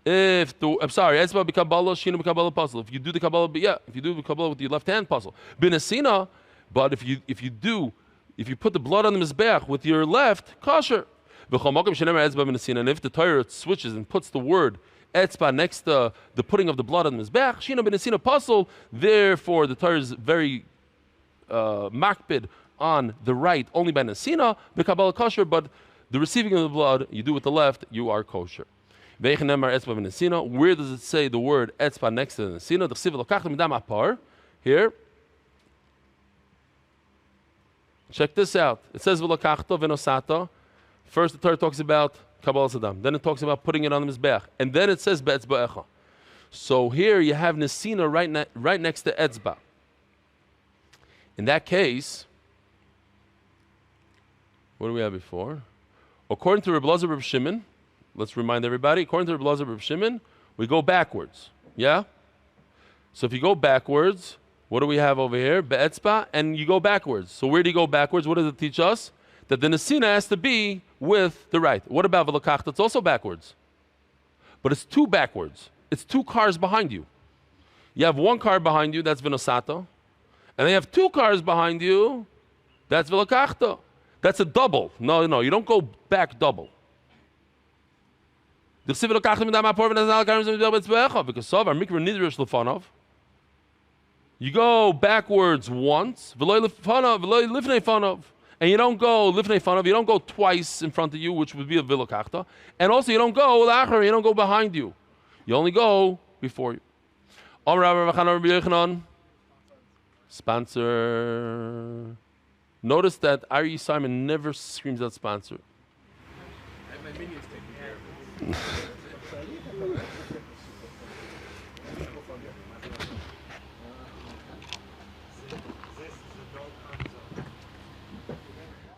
Etzba B'Kabbalah, Shina B'Kabbalah Apostle. If you do the Kabbalah, if you do the Kabbalah with your left hand, Apostle. B'Nesina, but if you put the blood on the Mizbeach with your left, kosher. And if the Torah switches and puts the word etzba next to the putting of the blood on the mizbeach, shina b'nesina pasul. Therefore, the Torah is very makpid on the right only by nesina b'kabbalah kosher, but the receiving of the blood you do with the left, you are kosher. Where does it say the word etzba next to the nesina? Here. Check this out. It says v'lokachto v'nosata. First, the Torah talks about Kabbalah Saddam. Then it talks about putting it on the Mizbeach. And then it says Be'etzba'echa. So here you have Nesina right next to Etzba. In that case, what do we have before? According to Rebbe Lozer Reb Shimon, let's remind everybody, according to Rebbe Lozer Reb Shimon, we go backwards. Yeah? So if you go backwards, what do we have over here? Be'etzba, and you go backwards. So where do you go backwards? What does it teach us? That the Nesina has to be with the right. What about Velokachta? It's also backwards. But it's two backwards. It's two cars behind you. You have one car behind you, that's Vinosata. And then you have two cars behind you, that's Velokachta. That's a double. No, you don't go back double. Because you go backwards once, and you don't go lifnei fanav, you don't go twice in front of you, which would be a vilokachta. And also you don't go lachar, you don't go behind you. You only go before you. Sponsor. Notice that Ari Simon never screams out sponsor. My minions taking care of it.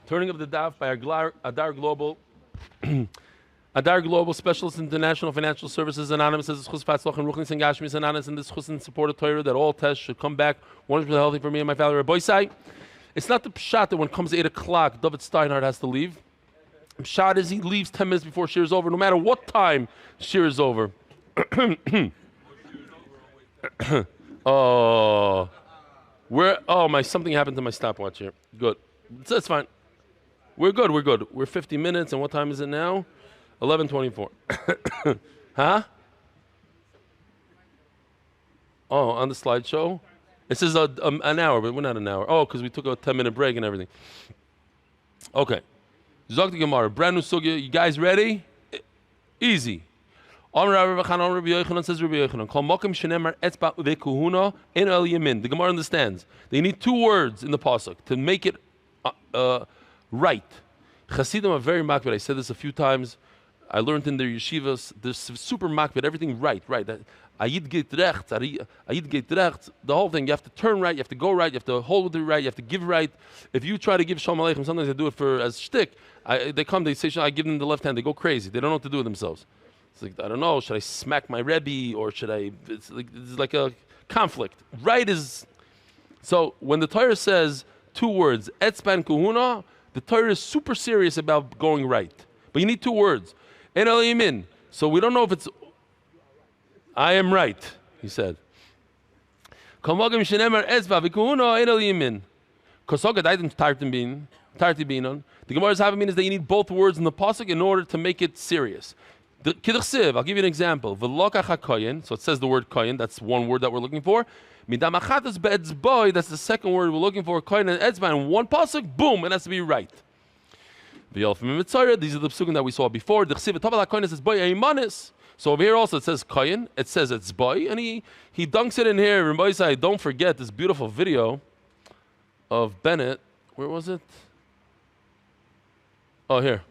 Turning of the Daf by Adar Global. Adar Global Specialist International Financial Services Anonymous says Chus Fatzloch and Ruchnis and Gashmis Anonymous in this Chus and support of Torah that all tests should come back 100% healthy for me and my family. Rabbi Sai, it's not the pshat that when it comes 8 o'clock, David Steinhardt has to leave. The pshat is he leaves 10 minutes before Shir is over, no matter what time Shir is over. Oh. Something happened to my stopwatch here. Good. That's fine. We're good. We're 50 minutes, and what time is it now? 11:24. Huh? Oh, on the slideshow? It says an hour, but we're not an hour. Oh, because we took a 10-minute break and everything. Okay. Zog the Gemara. Brand new sugya. You guys ready? Easy. Says Rabbi Yochanan. The Gemara understands. They need two words in the pasuk to make it right. Chassidim are very makbid. I said this a few times. I learned in their yeshivas. They're super makbid. Everything right. Ayid geht recht. The whole thing. You have to turn right. You have to go right. You have to hold with the right. You have to give right. If you try to give shalom aleichem, sometimes they do it as shtick. They say, I give them the left hand. They go crazy. They don't know what to do with themselves. It's like, I don't know. Should I smack my Rebbe or should I? It's like a conflict. Right is. So when the Torah says two words, etzban kuhuna, the Torah is super serious about going right. But you need two words. En el yamin. So we don't know if it's I am right, he said. The Gemara is having means that you need both words in the pasuk in order to make it serious. I'll give you an example. So it says the word koyin. That's one word that we're looking for. That's the second word we're looking for. Koyin and etzba in one pasuk. Boom, it has to be right. These are the psukim that we saw before. So over here also it says koyin. It says it's boy, and he dunks it in here. And don't forget this beautiful video of Bennett. Where was it? Oh, here.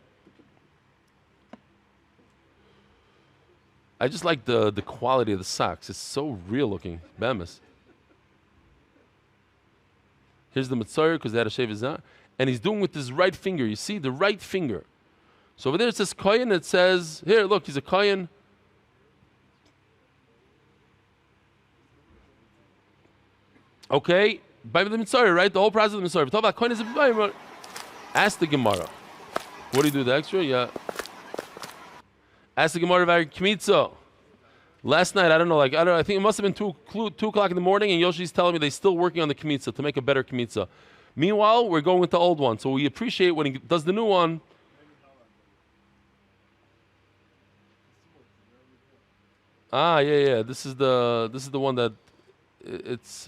I just like the quality of the socks. It's so real looking. Bemis. Here's the Mitzvah because they had to shave his eye. And he's doing with his right finger. You see the right finger. So over there it says koyin. It says, here, look, he's a koyin. Okay, by the Mitzvah, right? The whole process of the Mitzvah. Talk about koyin is a. Ask the Gemara. What do you do, the extra? Yeah. Ask the Gemara about Kmitza. Last night, I think it must have been 2 o'clock in the morning, and Yoshi's telling me they're still working on the Kmitza to make a better Kmitza. Meanwhile, we're going with the old one, so we appreciate when he does the new one. Yeah. This is the one that it's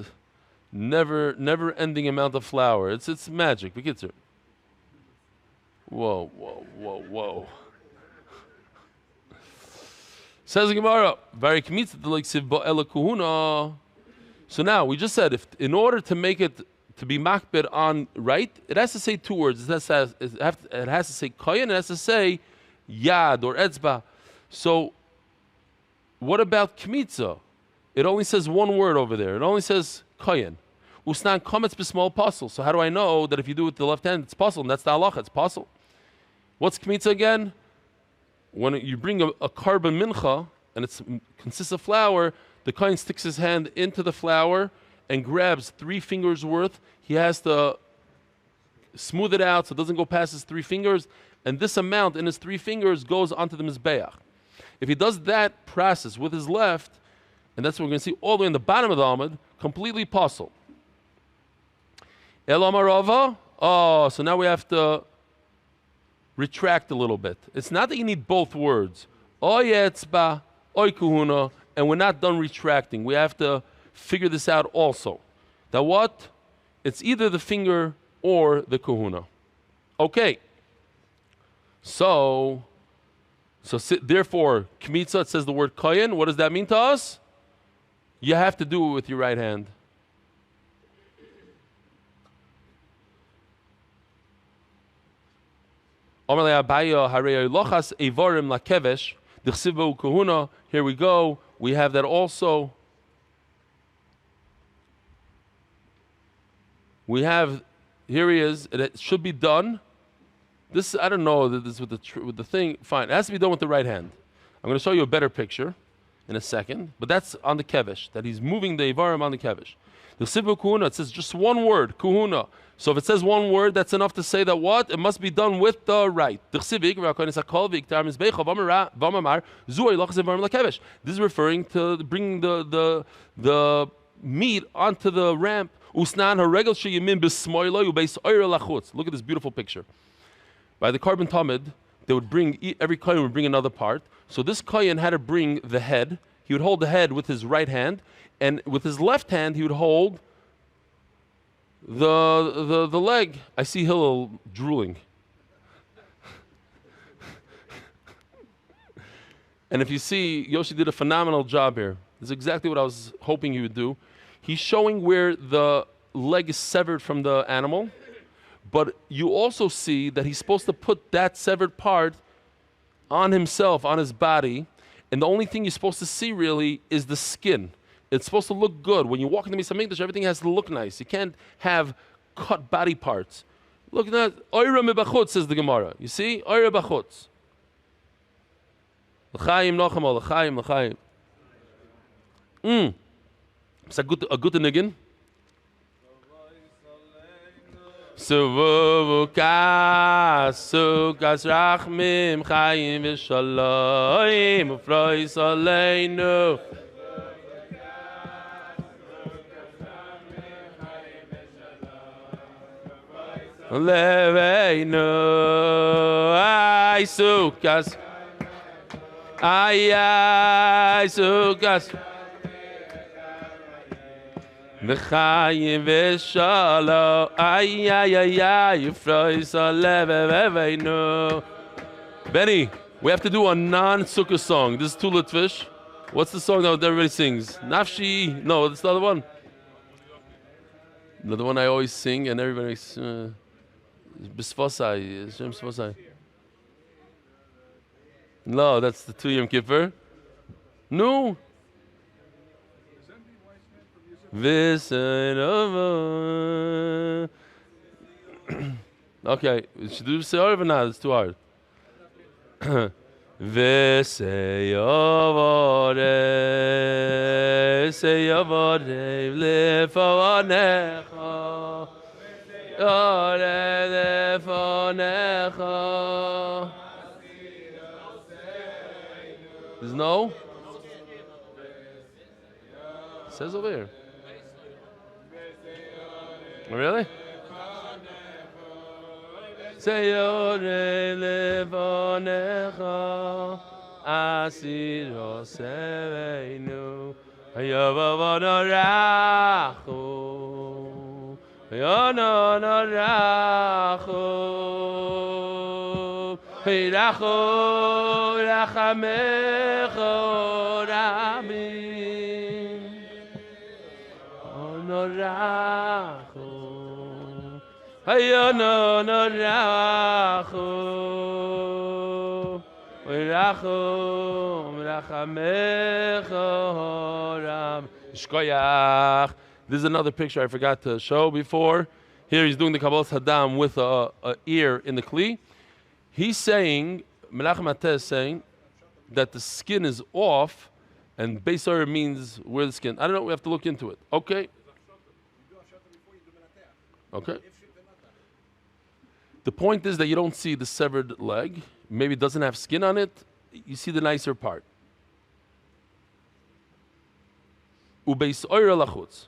never ending amount of flour. It's magic. Bekitzer. Whoa. Says the Gemara, so now we just said if in order to make it to be makbid on right, it has to say two words. It has to say koyin. It has to say yad or etzba. So what about kmitza? It only says one word over there. It only says koyin. Usnan kometz b'small puzzle. So how do I know that if you do it with the left hand, it's puzzle? And that's the halacha. It's puzzle. What's kmitza again? When you bring a carbon mincha and it consists of flour, the kohen sticks his hand into the flour and grabs 3 fingers worth. He has to smooth it out so it doesn't go past his 3 fingers, and this amount in his 3 fingers goes onto the mizbeach. If he does that process with his left, and that's what we're going to see all the way in the bottom of the Amud, completely puzzle. El Amarava. Oh, so now we have to retract a little bit. It's not that you need both words. Oy etzba, oy kuhuna, and we're not done retracting. We have to figure this out also. That what? It's either the finger or the kuhuna. Okay. So therefore, kmitza, it says the word koyin. What does that mean to us? You have to do it with your right hand. Here we go. We have that also. Here he is. It should be done. This, I don't know that this with the thing. Fine. It has to be done with the right hand. I'm going to show you a better picture in a second. But that's on the kevish, that he's moving the Ivarim on the kevish. The Sivu Kuhuna, it says just one word, Kuhuna. So if it says one word, that's enough to say that what? It must be done with the right. This is referring to bringing the meat onto the ramp. Usnan haregel sheyamin b'smoilo ubeis oira lachutz. Look at this beautiful picture. By the carbon tamid, they would bring, every kohen would bring another part. So this kohen had to bring the head. He would hold the head with his right hand, and with his left hand he would hold the leg. I see Hillel drooling. And if you see, Yoshi did a phenomenal job here. This is exactly what I was hoping he would do. He's showing where the leg is severed from the animal, but you also see that he's supposed to put that severed part on himself, on his body, and the only thing you're supposed to see really is the skin. It's supposed to look good. When you walk into Beis HaMikdash, everything has to look nice. You can't have cut body parts. Look at that. Oira mebachutz, says the Gemara. You see? Oira bachutz. L'chaim nochamo, l'chaim, l'chaim. It's a good niggin. Sukas rachmim, chayim v'shalayim, ufrois aleinu. Leveinu, ay sukas. Ay, sukas. L'chaim v'shalom. Ay, yifrois aleinu. Benny, we have to do a non-sukkah song. This is too Litvish. What's the song that everybody sings? Nafshi. No, that's the other one. The one I always sing and everybody Bisfosai. Shem Sfosai. No, that's the 2 Yom Kippur. No. Okay, should do Seor or not? It's too hard. V'seyovore, seyovore, lefonecha, ore lefonecha. There's no? It says over here. Really? Seyore levonecha asiro seveinu hayavavonorachu hayononorachu hirachu rachamechu rabim onorachu hayononorachu hirachu rachamechu rabim. Shkoyach. This is another picture I forgot to show before. Here he's doing the Kabbalas Hadam with a ear in the Kli. He's saying, Menachem Ateh is saying, that the skin is off, and Beisar means where the skin. I don't know, we have to look into it. Okay? Okay. The point is that you don't see the severed leg. Maybe it doesn't have skin on it. You see the nicer part. Ubeis oira lachutz.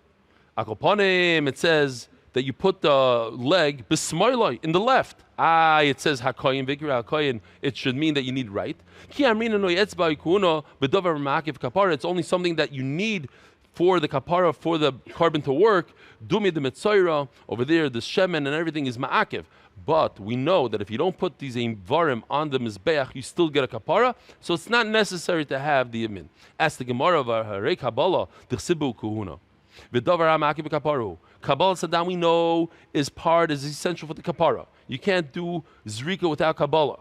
Akoponim, it says that you put the leg besmoiloi in the left. It says hakoyin vikra hakoyin. It should mean that you need right. Ki amrina no yetzba ikuno bedover ma'akiv kapara. It's only something that you need for the kapara, for the carbon to work. Dumi the mitzoira, over there the shemen and everything is ma'akiv. But we know that if you don't put these varim on the mizbeach, you still get a kapara. So it's not necessary to have the yamin. As the Gemara of Harei Kabbalah, the chsibu kuhuna. V'davar ha'ma'akiv kaparu. Kabbalah Sadam we know is essential for the kapara. You can't do zrika without Kabbalah.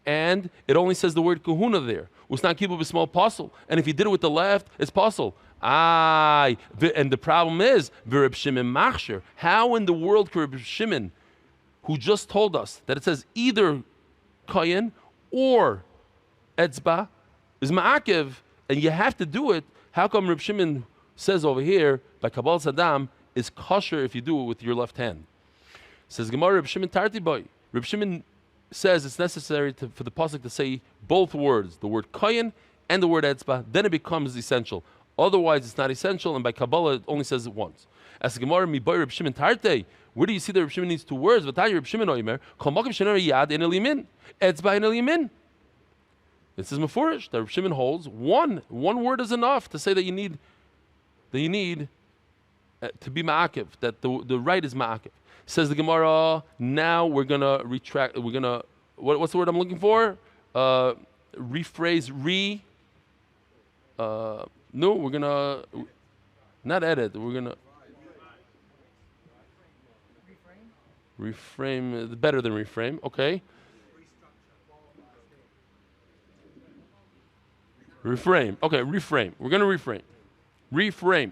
And it only says the word kahuna there. Usnan kibu b'small puzzle. And if you did it with the left, it's puzzle. And the problem is, Reb Shimon machsher. How in the world could Reb Shimon, who just told us that it says either koyin or etzba, is ma'akev, and you have to do it, how come Reb Shimon says over here, by Kabbalah Sadam, is kosher if you do it with your left hand? Says Gemara, Reb Shimon tarti boy. Reb Shimon says it's necessary for the pasuk to say both words, the word koyin and the word etzba, then it becomes essential. Otherwise, it's not essential, and by Kabbalah, it only says it once. As the Gemara, Mibai Reb Shimon Tarte, where do you see that Reb Shimon needs 2 words? V'tanya Reb Shimon Oimer, Kol Makim Shener Yad in Elimin, Etzba in Elimin. This is Mefurish, that Reb Shimon holds one word is enough to say that you need to be ma'akiv, that the right is ma'akiv. Says the Gemara, now we're going to retract, what's the word I'm looking for? Rephrase, no, we're going to, not edit, we're going to, reframe, better than reframe, okay. Reframe, okay, reframe. We're going to reframe. Reframe.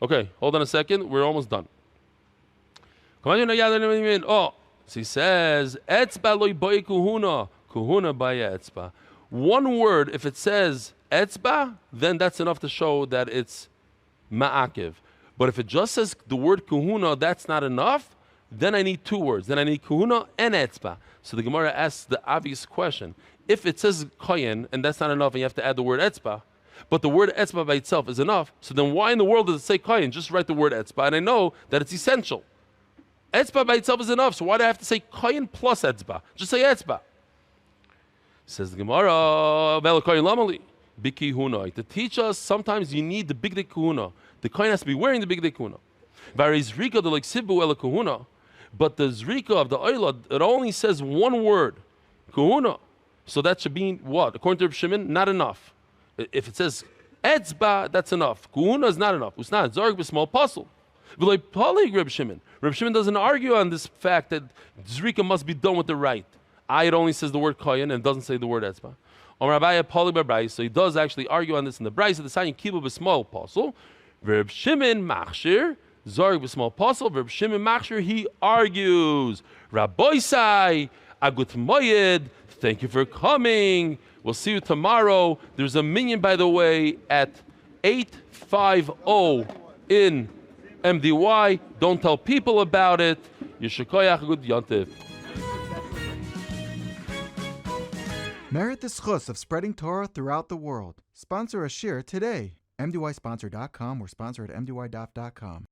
Okay, hold on a second, we're almost done. Oh, so he says, etzba loy boy kuhuna baya etzba. One word, if it says etzba, then that's enough to show that it's ma'akiv. But if it just says the word kuhuna, that's not enough, then I need 2 words. Then I need kuhuna and etzba. So the Gemara asks the obvious question. If it says kohen, and that's not enough, and you have to add the word etzba, but the word etzba by itself is enough, so then why in the world does it say kohen? Just write the word etzba, and I know that it's essential. Etzba by itself is enough, so why do I have to say kohen plus etzba? Just say etzba. Says the Gemara, biki hunoi. To teach us, sometimes you need the big day kuhuna. The kohen has to be wearing the big day kuhuna. But the zrika of the oila, it only says 1 word, kuhuna. So that should be what? According to Reb Shimon, not enough. If it says etzba, that's enough. Kuhuna is not enough. It's not. Zarg b'small puzzle. Reb Shimon. Reb Shimon doesn't argue on this fact that zrika must be done with the right. It only says the word kohen and it doesn't say the word etzba. So he does actually argue on this in the Bryce of the sign kibu b'small puzzle. Reb Shimon machshir. Zarg b'small puzzle. Reb Shimon machshir. He argues. Rabboisai agut moed. Thank you for coming. We'll see you tomorrow. There's a minyan, by the way, at 850 in MDY. Don't tell people about it. Yeshikoyach good yontiv. Merit the schus of spreading Torah throughout the world. Sponsor a shir today. MDYsponsor.com or sponsor at MDYDaf.com.